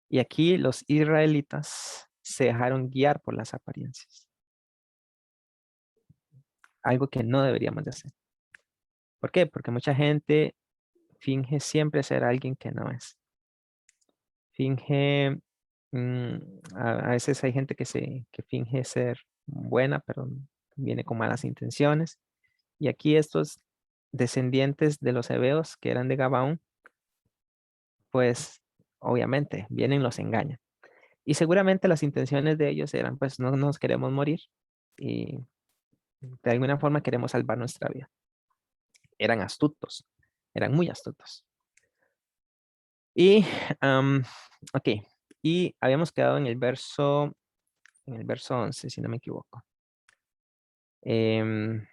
Y aquí los israelitas se dejaron guiar por las apariencias. Algo que no deberíamos de hacer. ¿Por qué? Porque mucha gente finge siempre ser alguien que no es. Finge, a veces hay gente que finge ser buena, pero viene con malas intenciones. Y aquí estos descendientes de los heveos que eran de Gabaón, pues obviamente vienen y los engañan. Y seguramente las intenciones de ellos eran, pues no nos queremos morir y de alguna forma queremos salvar nuestra vida. Eran astutos, eran muy astutos. Y, ok, y habíamos quedado en el verso 11, si no me equivoco. En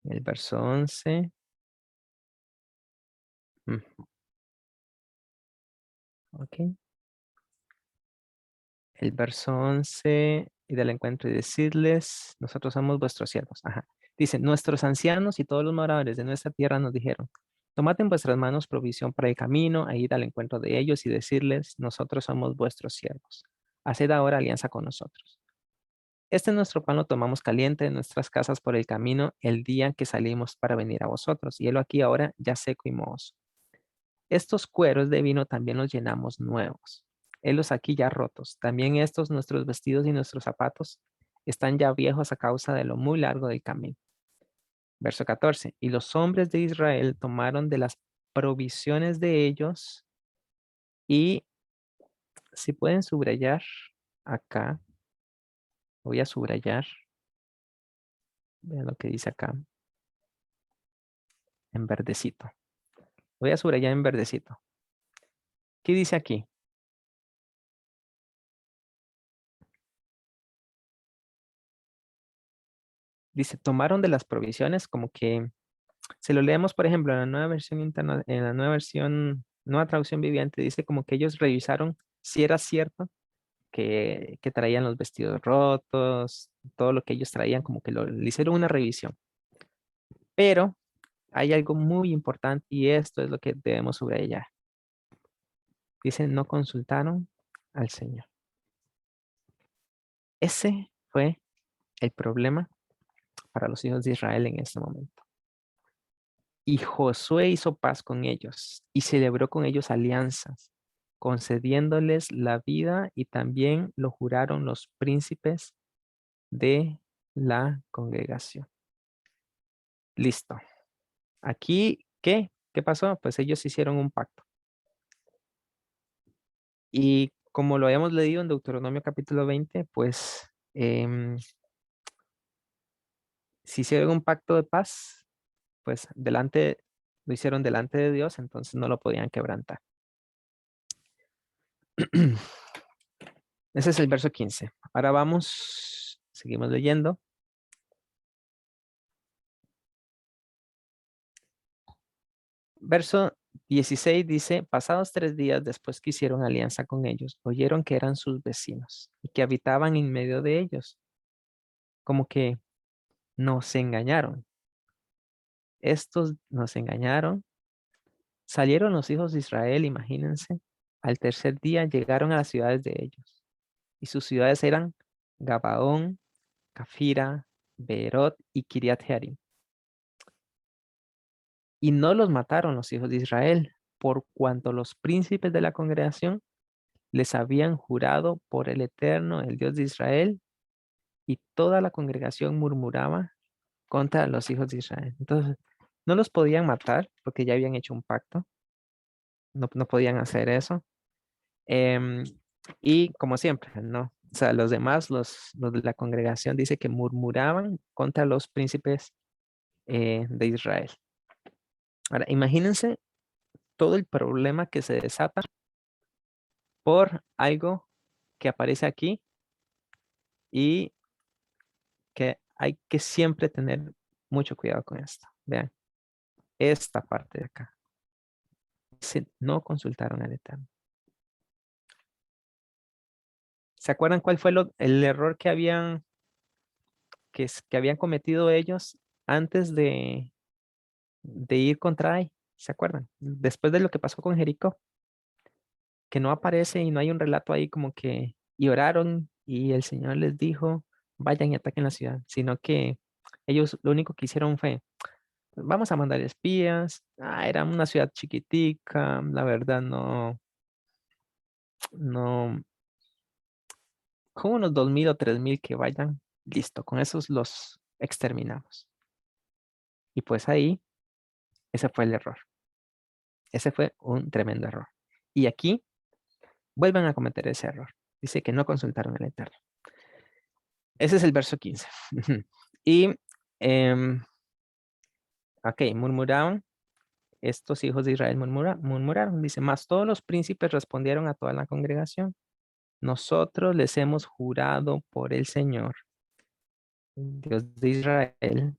el verso 11. Ok. El verso 11, y del encuentro y decirles, nosotros somos vuestros siervos. Ajá. Dice, nuestros ancianos y todos los moradores de nuestra tierra nos dijeron, tomad en vuestras manos provisión para el camino, e id al encuentro de ellos y decirles, nosotros somos vuestros siervos. Haced ahora alianza con nosotros. Este nuestro pan lo tomamos caliente en nuestras casas por el camino el día que salimos para venir a vosotros. Y helo aquí ahora ya seco y mohoso. Estos cueros de vino también los llenamos nuevos. Helos aquí ya rotos. También estos nuestros vestidos y nuestros zapatos están ya viejos a causa de lo muy largo del camino. Verso 14. Y los hombres de Israel tomaron de las provisiones de ellos y si pueden subrayar acá, voy a subrayar, vean lo que dice acá, en verdecito. Voy a subrayar en verdecito. ¿Qué dice aquí? Dice, tomaron de las provisiones, como que, si lo leemos, por ejemplo, en la nueva versión interna, en la nueva versión, nueva traducción viviente, dice como que ellos revisaron si era cierto que traían los vestidos rotos, todo lo que ellos traían, como que le hicieron una revisión. Pero hay algo muy importante y esto es lo que debemos subrayar. Dice, no consultaron al Señor. Ese fue el problema para los hijos de Israel en este momento. Y Josué hizo paz con ellos y celebró con ellos alianzas, concediéndoles la vida y también lo juraron los príncipes de la congregación. Listo. Aquí, ¿qué? ¿Qué pasó? Pues ellos hicieron un pacto. Y como lo habíamos leído en Deuteronomio capítulo 20, pues si hicieron un pacto de paz, pues lo hicieron delante de Dios, entonces no lo podían quebrantar. Ese es el verso 15. Ahora vamos, seguimos leyendo. Verso 16 dice, pasados 3 días después que hicieron alianza con ellos, oyeron que eran sus vecinos y que habitaban en medio de ellos. Como que nos engañaron. Estos nos engañaron. Salieron los hijos de Israel, imagínense. Al tercer día llegaron a las ciudades de ellos. Y sus ciudades eran Gabaón, Cafira, Beerot y Kiriat Jearim. Y no los mataron los hijos de Israel, por cuanto los príncipes de la congregación les habían jurado por el Eterno, el Dios de Israel, y toda la congregación murmuraba contra los hijos de Israel. Entonces, no los podían matar porque ya habían hecho un pacto. No podían hacer eso. Y como siempre, ¿no? O sea, los demás, los de la congregación, dice que murmuraban contra los príncipes de Israel. Ahora, imagínense todo el problema que se desata por algo que aparece aquí y que hay que siempre tener mucho cuidado con esto. Vean, esta parte de acá. Dice, no consultaron al Eterno. ¿Se acuerdan cuál fue el error que habían cometido ellos antes de ir contra Ai? ¿Se acuerdan? Después de lo que pasó con Jericó, que no aparece y no hay un relato ahí como que y oraron y el Señor les dijo, vayan y ataquen la ciudad, sino que ellos lo único que hicieron fue, vamos a mandar espías. Era una ciudad chiquitica, la verdad no, con unos 2,000 o 3,000 que vayan, listo, con esos los exterminamos. Y pues ahí, ese fue el error. Ese fue un tremendo error. Y aquí vuelven a cometer ese error. Dice que no consultaron al Eterno. Ese es el verso 15. Y, ok, murmuraron. Estos hijos de Israel murmuraron. Dice, más todos los príncipes respondieron a toda la congregación. Nosotros les hemos jurado por el Señor, Dios de Israel.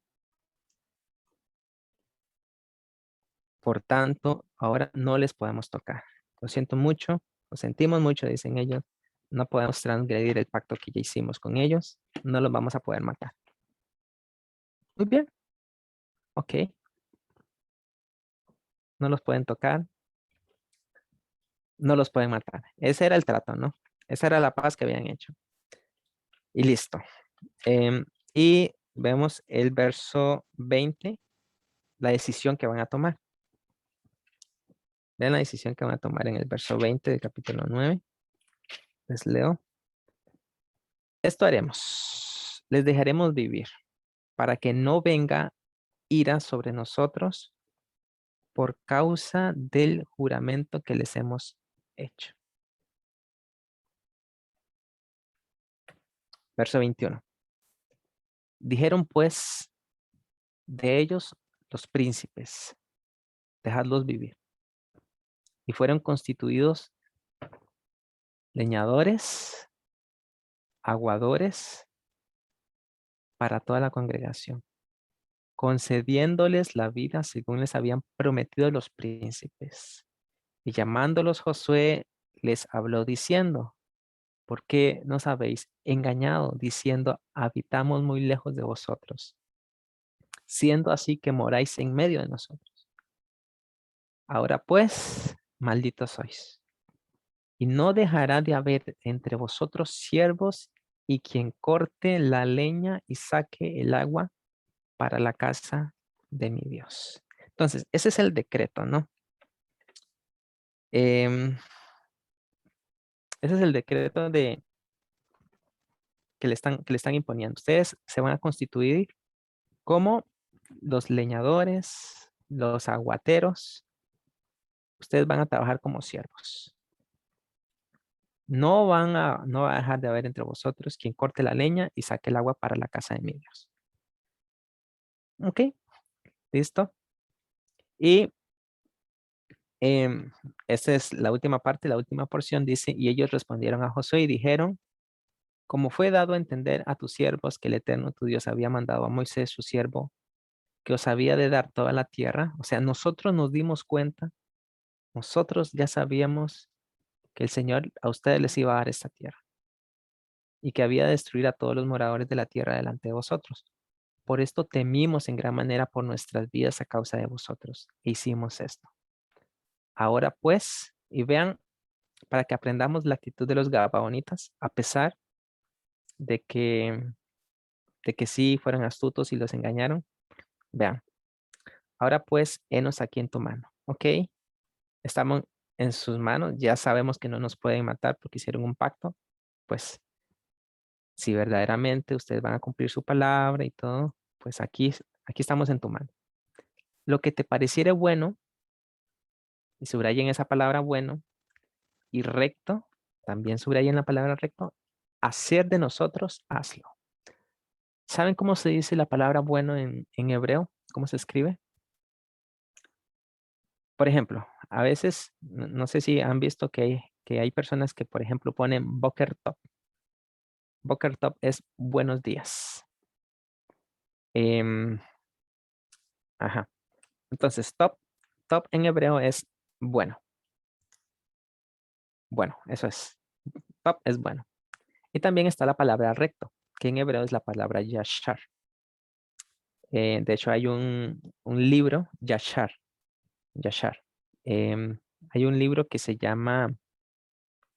Por tanto, ahora no les podemos tocar. Lo siento mucho, lo sentimos mucho, dicen ellos. No podemos transgredir el pacto que ya hicimos con ellos. No los vamos a poder matar. Muy bien. Ok. No los pueden tocar. No los pueden matar. Ese era el trato, ¿no? Esa era la paz que habían hecho. Y listo. Y vemos el verso 20, la decisión que van a tomar. Vean la decisión que van a tomar en el verso 20 del capítulo 9. Les leo. Esto haremos. Les dejaremos vivir para que no venga ira sobre nosotros por causa del juramento que les hemos hecho. Verso 21. Dijeron pues de ellos los príncipes, dejadlos vivir. Y fueron constituidos leñadores, aguadores para toda la congregación, concediéndoles la vida según les habían prometido los príncipes. Y llamándolos Josué, les habló diciendo, ¿por qué nos habéis engañado diciendo, habitamos muy lejos de vosotros, siendo así que moráis en medio de nosotros? Ahora pues, malditos sois, y no dejará de haber entre vosotros siervos y quien corte la leña y saque el agua para la casa de mi Dios. Entonces, ese es el decreto, ¿no? Ese es el decreto que le están imponiendo. Ustedes se van a constituir como los leñadores, los aguateros. Ustedes van a trabajar como siervos. No va a dejar de haber entre vosotros quien corte la leña y saque el agua para la casa de mi Dios. ¿Ok? ¿Listo? Y esta es la última parte, la última porción dice, y ellos respondieron a Josué y dijeron, como fue dado a entender a tus siervos que el Eterno tu Dios había mandado a Moisés su siervo, que os había de dar toda la tierra. O sea, nosotros nos dimos cuenta, nosotros ya sabíamos que el Señor a ustedes les iba a dar esta tierra y que había de destruir a todos los moradores de la tierra delante de vosotros. Por esto temimos en gran manera por nuestras vidas a causa de vosotros e hicimos esto. Ahora pues, y vean, para que aprendamos la actitud de los gabaonitas, a pesar de que sí fueron astutos y los engañaron, vean. Ahora pues, henos aquí en tu mano, ¿ok? Estamos en sus manos, ya sabemos que no nos pueden matar porque hicieron un pacto, pues si verdaderamente ustedes van a cumplir su palabra y todo, pues aquí estamos en tu mano. Lo que te pareciere bueno, y subrayen esa palabra bueno, y recto, también subrayen la palabra recto, hacer de nosotros, hazlo. ¿Saben cómo se dice la palabra bueno en hebreo? ¿Cómo se escribe? Por ejemplo, a veces, no sé si han visto que hay personas que, por ejemplo, ponen Boker Top. Boker Top es buenos días. Ajá. Entonces, top en hebreo es bueno. Bueno, eso es. Top es bueno. Y también está la palabra recto, que en hebreo es la palabra yashar. De hecho, hay un libro, Yashar. Hay un libro que se llama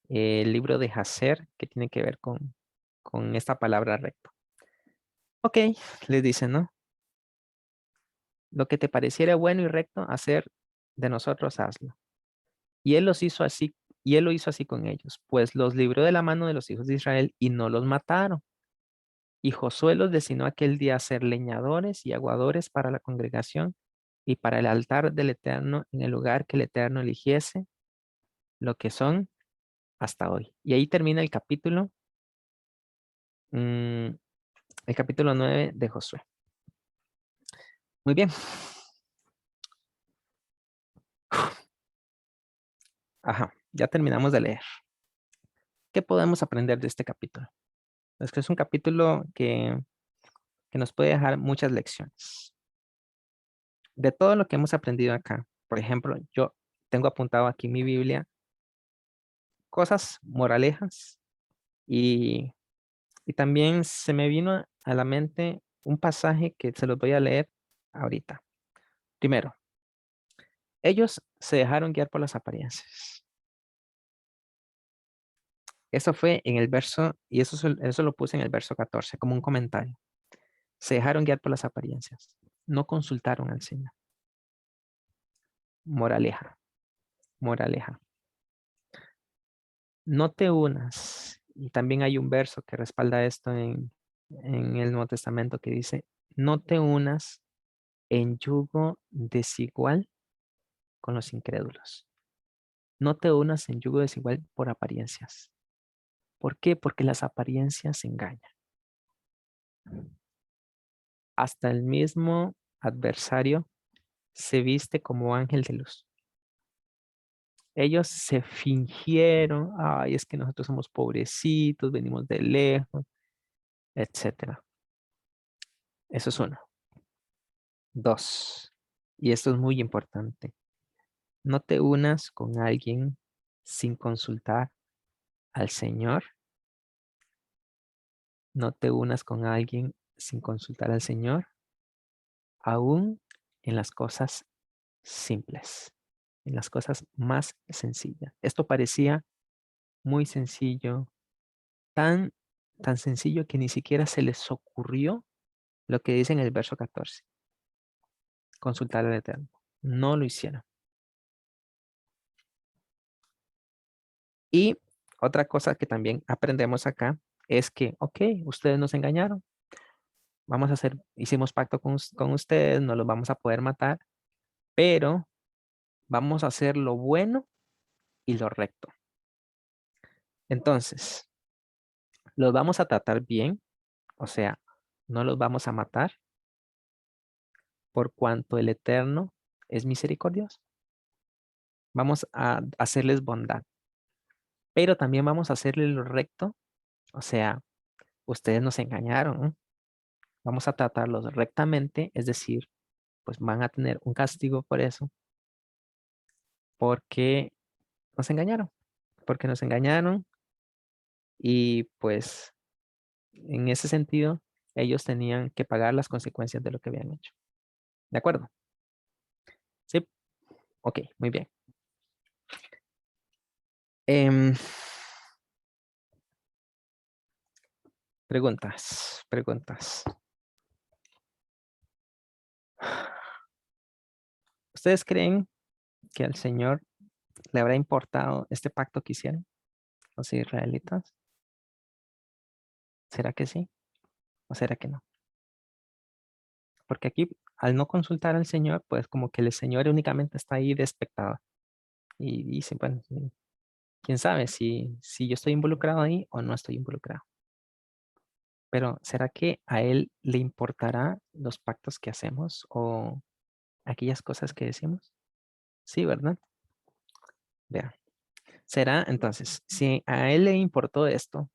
el libro de Hacer, que tiene que ver con esta palabra recto. Ok, les dicen, ¿no? Lo que te pareciera bueno y recto, hacer de nosotros, hazlo. Y él los hizo así, y él lo hizo así con ellos, pues los libró de la mano de los hijos de Israel y no los mataron. Y Josué los destinó aquel día a ser leñadores y aguadores para la congregación y para el altar del Eterno en el lugar que el Eterno eligiese, lo que son hasta hoy. Y ahí termina el capítulo 9 de Josué. Muy bien. Ajá, ya terminamos de leer. ¿Qué podemos aprender de este capítulo? Es que es un capítulo que nos puede dejar muchas lecciones. De todo lo que hemos aprendido acá, por ejemplo, yo tengo apuntado aquí en mi Biblia cosas, moralejas, y también se me vino a la mente un pasaje que se los voy a leer ahorita. Primero, ellos se dejaron guiar por las apariencias. Eso fue en el verso, y eso lo puse en el verso 14 como un comentario. Se dejaron guiar por las apariencias. No consultaron al Señor. Moraleja. No te unas. Y también hay un verso que respalda esto en el Nuevo Testamento que dice, no te unas en yugo desigual con los incrédulos. No te unas en yugo desigual por apariencias. ¿Por qué? Porque las apariencias engañan. Hasta el mismo adversario se viste como ángel de luz. Ellos se fingieron, ay, es que nosotros somos pobrecitos, venimos de lejos, etcétera. Eso es uno. 2. Y esto es muy importante. No te unas con alguien sin consultar al Señor. No te unas con alguien sin consultar al Señor, aún en las cosas simples, en las cosas más sencillas. Esto parecía muy sencillo, tan sencillo que ni siquiera se les ocurrió lo que dice en el verso 14. Consultar al Eterno. No lo hicieron. Y otra cosa que también aprendemos acá es que, ok, ustedes nos engañaron. Vamos a hacer, hicimos pacto con ustedes, no los vamos a poder matar, pero vamos a hacer lo bueno y lo recto. Entonces, los vamos a tratar bien, o sea, no los vamos a matar por cuanto el Eterno es misericordioso. Vamos a hacerles bondad, pero también vamos a hacerles lo recto, o sea, ustedes nos engañaron, ¿no? Vamos a tratarlos rectamente, es decir, pues van a tener un castigo por eso, porque nos engañaron, y pues en ese sentido ellos tenían que pagar las consecuencias de lo que habían hecho. ¿De acuerdo? Sí. Ok, muy bien. Preguntas. ¿Ustedes creen que al Señor le habrá importado este pacto que hicieron los israelitas? ¿Será que sí? ¿O será que no? Porque aquí, al no consultar al Señor, pues como que el Señor únicamente está ahí de espectador. Y dice, bueno, quién sabe si yo estoy involucrado ahí o no estoy involucrado. Pero ¿será que a Él le importará los pactos que hacemos o aquellas cosas que decimos? Sí, ¿verdad? Vean. ¿Será entonces, si a Él le importó esto,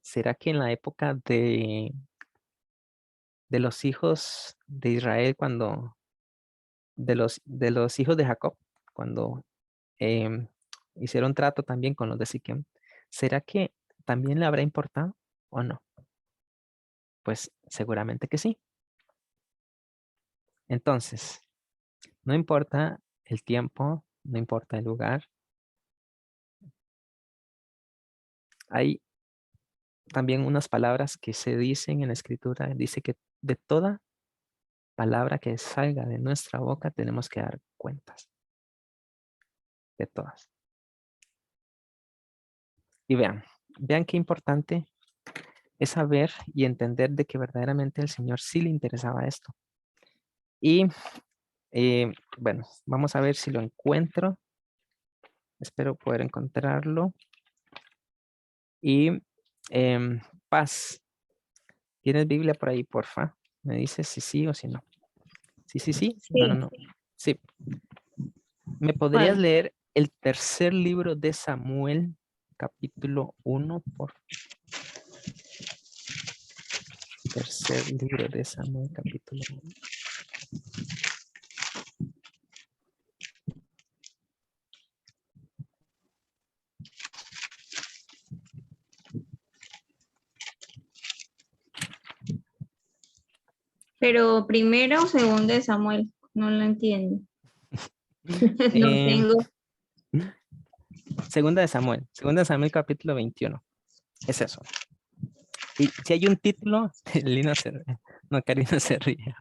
será que en la época de los hijos de Israel, de los hijos de Jacob, cuando hicieron trato también con los de Siquem, ¿será que también le habrá importado o no? Pues seguramente que sí. Entonces, no importa el tiempo, no importa el lugar. Hay también unas palabras que se dicen en la Escritura. Dice que de toda palabra que salga de nuestra boca tenemos que dar cuentas. De todas. Y vean qué importante es saber y entender de que verdaderamente al Señor sí le interesaba esto. Y bueno, vamos a ver si lo encuentro. Espero poder encontrarlo. Y Paz, ¿tienes Biblia por ahí, porfa? Me dices si sí o si no. Sí. No. Sí. ¿Me podrías Bueno, leer el tercer libro de Samuel, capítulo 1, por favor? Tercer libro de Samuel, capítulo 1. pero primero o segundo de Samuel, no lo entiendo. No tengo. Segunda de Samuel capítulo 21. Es eso. Y si hay un título, Lina se ríe. No, Karina se ríe.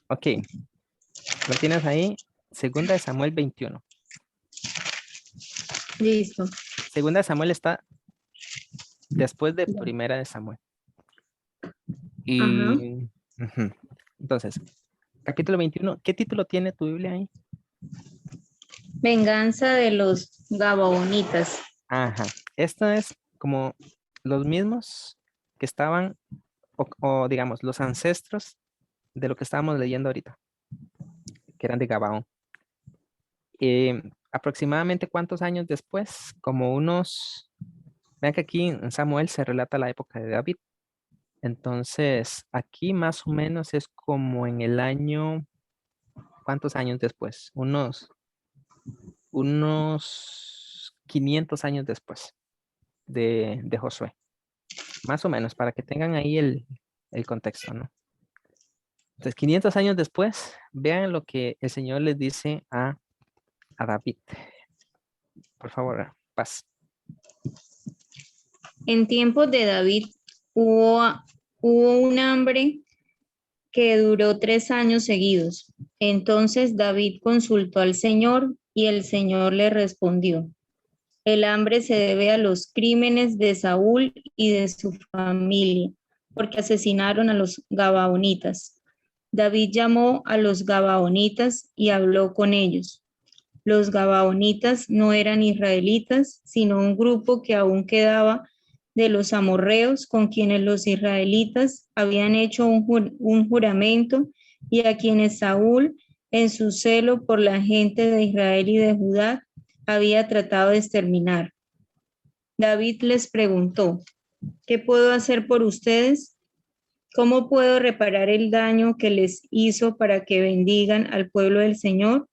Ok. ¿Lo tienes ahí? Segunda de Samuel 21. Listo. Segunda de Samuel está después de Primera de Samuel. Ajá. Y ujú. Entonces, capítulo 21, ¿qué título tiene tu Biblia ahí? Venganza de los Gabaonitas. Ajá. Esto es como los mismos que estaban, o digamos, los ancestros de lo que estábamos leyendo ahorita, que eran de Gabaón. Aproximadamente cuántos años después, como unos, vean que aquí en Samuel se relata la época de David. Entonces, aquí más o menos es como en el año, ¿cuántos años después? Unos 500 años después de Josué. Más o menos, para que tengan ahí el contexto, ¿no? Entonces, 500 años después, vean lo que el Señor les dice a David. Por favor, paz. En tiempos de David hubo un hambre que duró 3 años seguidos. Entonces David consultó al Señor y el Señor le respondió: el hambre se debe a los crímenes de Saúl y de su familia, porque asesinaron a los Gabaonitas. David llamó a los Gabaonitas y habló con ellos. Los Gabaonitas no eran israelitas, sino un grupo que aún quedaba de los amorreos con quienes los israelitas habían hecho un juramento y a quienes Saúl, en su celo por la gente de Israel y de Judá, había tratado de exterminar. David les preguntó: ¿qué puedo hacer por ustedes? ¿Cómo puedo reparar el daño que les hizo para que bendigan al pueblo del Señor?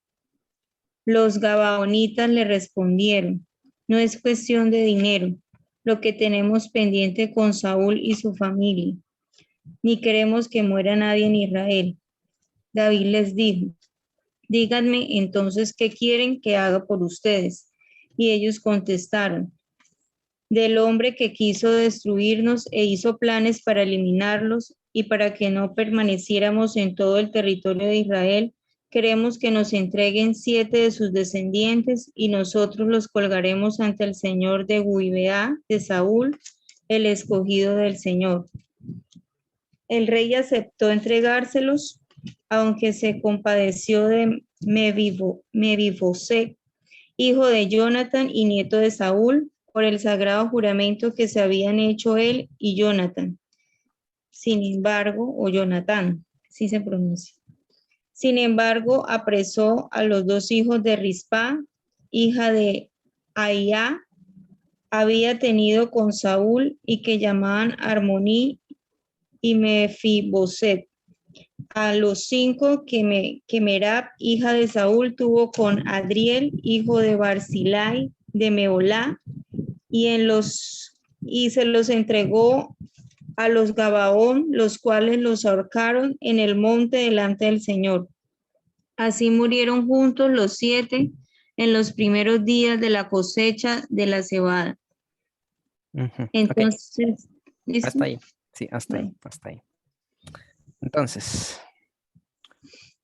Los gabaonitas le respondieron: no es cuestión de dinero, lo que tenemos pendiente con Saúl y su familia, ni queremos que muera nadie en Israel. David les dijo: díganme entonces qué quieren que haga por ustedes. Y ellos contestaron: del hombre que quiso destruirnos e hizo planes para eliminarlos y para que no permaneciéramos en todo el territorio de Israel, queremos que nos entreguen 7 de sus descendientes y nosotros los colgaremos ante el Señor de Gibeá de Saúl, el escogido del Señor. El rey aceptó entregárselos, aunque se compadeció de Mefiboset, hijo de Jonathan y nieto de Saúl, por el sagrado juramento que se habían hecho él y Jonathan. Sin embargo, o Jonatán, sí se pronuncia. Sin embargo, apresó a los 2 hijos de Rispa, hija de Aía, había tenido con Saúl y que llamaban Armoní y Mefiboset. A los 5 que Merab, hija de Saúl, tuvo con Adriel, hijo de Barzilai, de Meolá, y se los entregó a los Gabaón, los cuales los ahorcaron en el monte delante del Señor. Así murieron juntos los 7 en los primeros días de la cosecha de la cebada. Entonces, okay. Hasta ahí. Sí, hasta ahí. Entonces,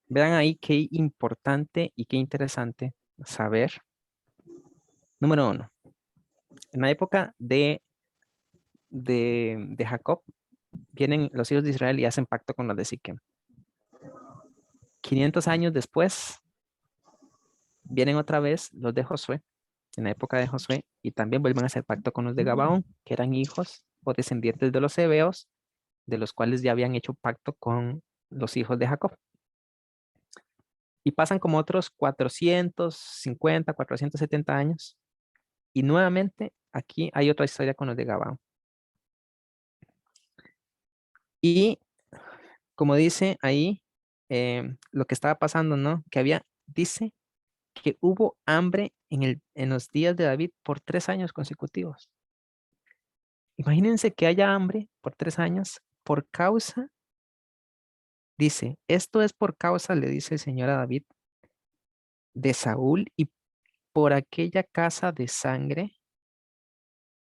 vean ahí qué importante y qué interesante saber. Número 1. En la época de Jacob, vienen los hijos de Israel y hacen pacto con los de Siquem. 500 años después, vienen otra vez los de Josué, en la época de Josué, y también vuelven a hacer pacto con los de Gabaón, que eran hijos o descendientes de los hebeos, de los cuales ya habían hecho pacto con los hijos de Jacob. Y pasan como otros 450, 470 años. Y nuevamente aquí hay otra historia con los de Gabaón. Y como dice ahí, lo que estaba pasando, ¿no? Que dice que hubo hambre en los días de David por 3 años consecutivos. Imagínense que haya hambre por 3 años por causa, dice, esto es por causa, le dice el Señor a David, de Saúl y por aquella casa de sangre,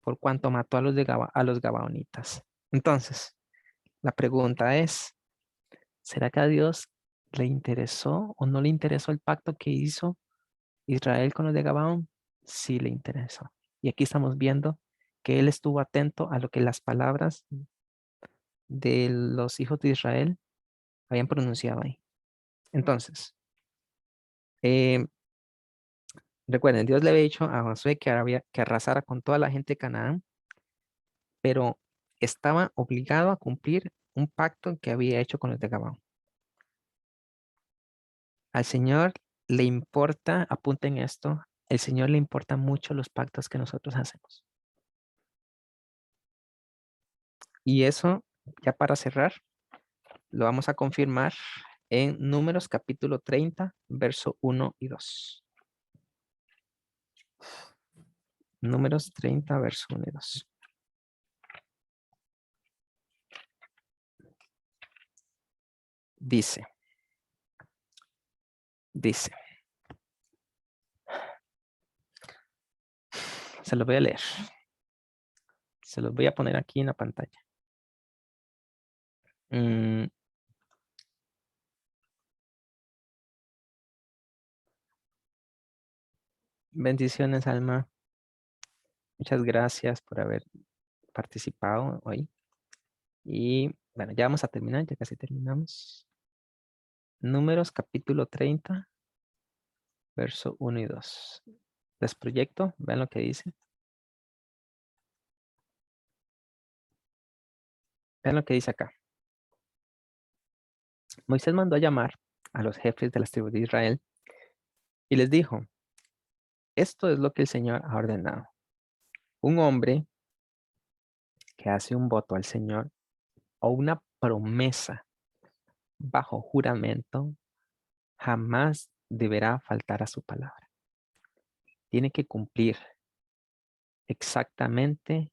por cuanto mató a los Gabaonitas. Entonces, la pregunta es, ¿será que a Dios le interesó o no le interesó el pacto que hizo Israel con los de Gabaón? Sí le interesó. Y aquí estamos viendo porque él estuvo atento a lo que las palabras de los hijos de Israel habían pronunciado ahí. Entonces, recuerden, Dios le había dicho a Josué que arrasara con toda la gente de Canaán, pero estaba obligado a cumplir un pacto que había hecho con los de Gabaón. Al Señor le importa, apunten esto, el Señor le importa mucho los pactos que nosotros hacemos. Y eso, ya para cerrar, lo vamos a confirmar en Números capítulo 30, verso 1 y 2. Números 30, verso 1 y 2. Dice, se los voy a leer. Se los voy a poner aquí en la pantalla. Bendiciones, Alma. Muchas gracias por haber participado hoy. Y bueno, ya vamos a terminar, ya casi terminamos. Números capítulo 30, verso 1 y 2. Les proyecto, vean lo que dice. Vean lo que dice acá. Moisés mandó a llamar a los jefes de las tribus de Israel y les dijo, esto es lo que el Señor ha ordenado. Un hombre que hace un voto al Señor o una promesa bajo juramento jamás deberá faltar a su palabra. Tiene que cumplir exactamente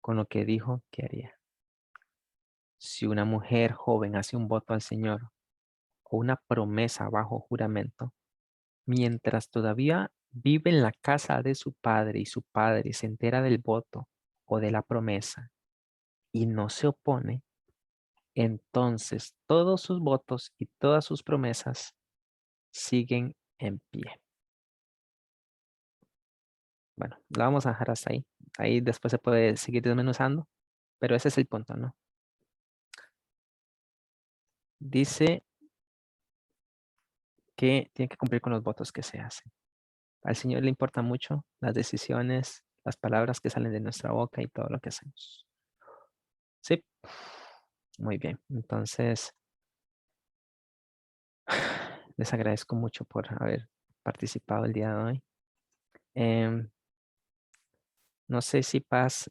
con lo que dijo que haría. Si una mujer joven hace un voto al Señor o una promesa bajo juramento, mientras todavía vive en la casa de su padre y su padre se entera del voto o de la promesa y no se opone, entonces todos sus votos y todas sus promesas siguen en pie. Bueno, la vamos a dejar hasta ahí. Ahí después se puede seguir desmenuzando, pero ese es el punto, ¿no? Dice que tiene que cumplir con los votos que se hacen. Al Señor le importa mucho las decisiones, las palabras que salen de nuestra boca y todo lo que hacemos. Sí, muy bien. Entonces, les agradezco mucho por haber participado el día de hoy. No sé si Paz,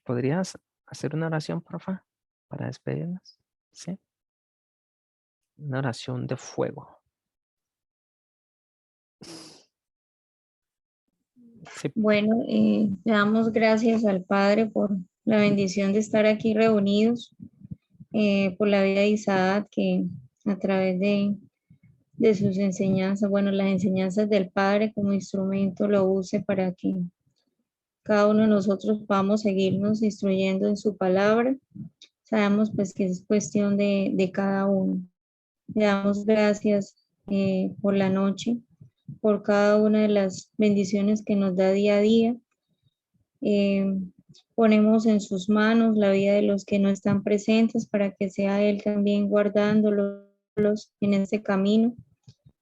¿podrías hacer una oración, porfa, para despedirnos? Sí. Una oración de fuego. Sí. Bueno, le damos gracias al Padre por la bendición de estar aquí reunidos, por la vida de Isaac, que a través de sus enseñanzas, bueno, las enseñanzas del Padre como instrumento lo use para que cada uno de nosotros podamos seguirnos instruyendo en su palabra. Sabemos pues que es cuestión de cada uno. Le damos gracias por la noche, por cada una de las bendiciones que nos da día a día. Ponemos en sus manos la vida de los que no están presentes para que sea Él también guardándolos en este camino,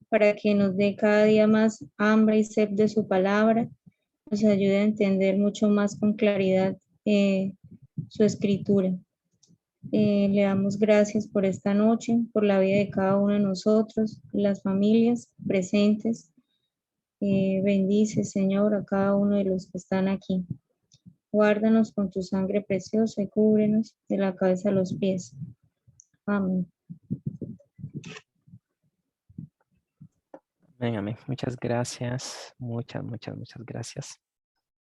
para que nos dé cada día más hambre y sed de su palabra, nos ayude a entender mucho más con claridad su escritura. Le damos gracias por esta noche, por la vida de cada uno de nosotros, las familias presentes. Bendice, Señor, a cada uno de los que están aquí. Guárdanos con tu sangre preciosa y cúbrenos de la cabeza a los pies. Amén. Amén, amén. Muchas gracias. Muchas gracias.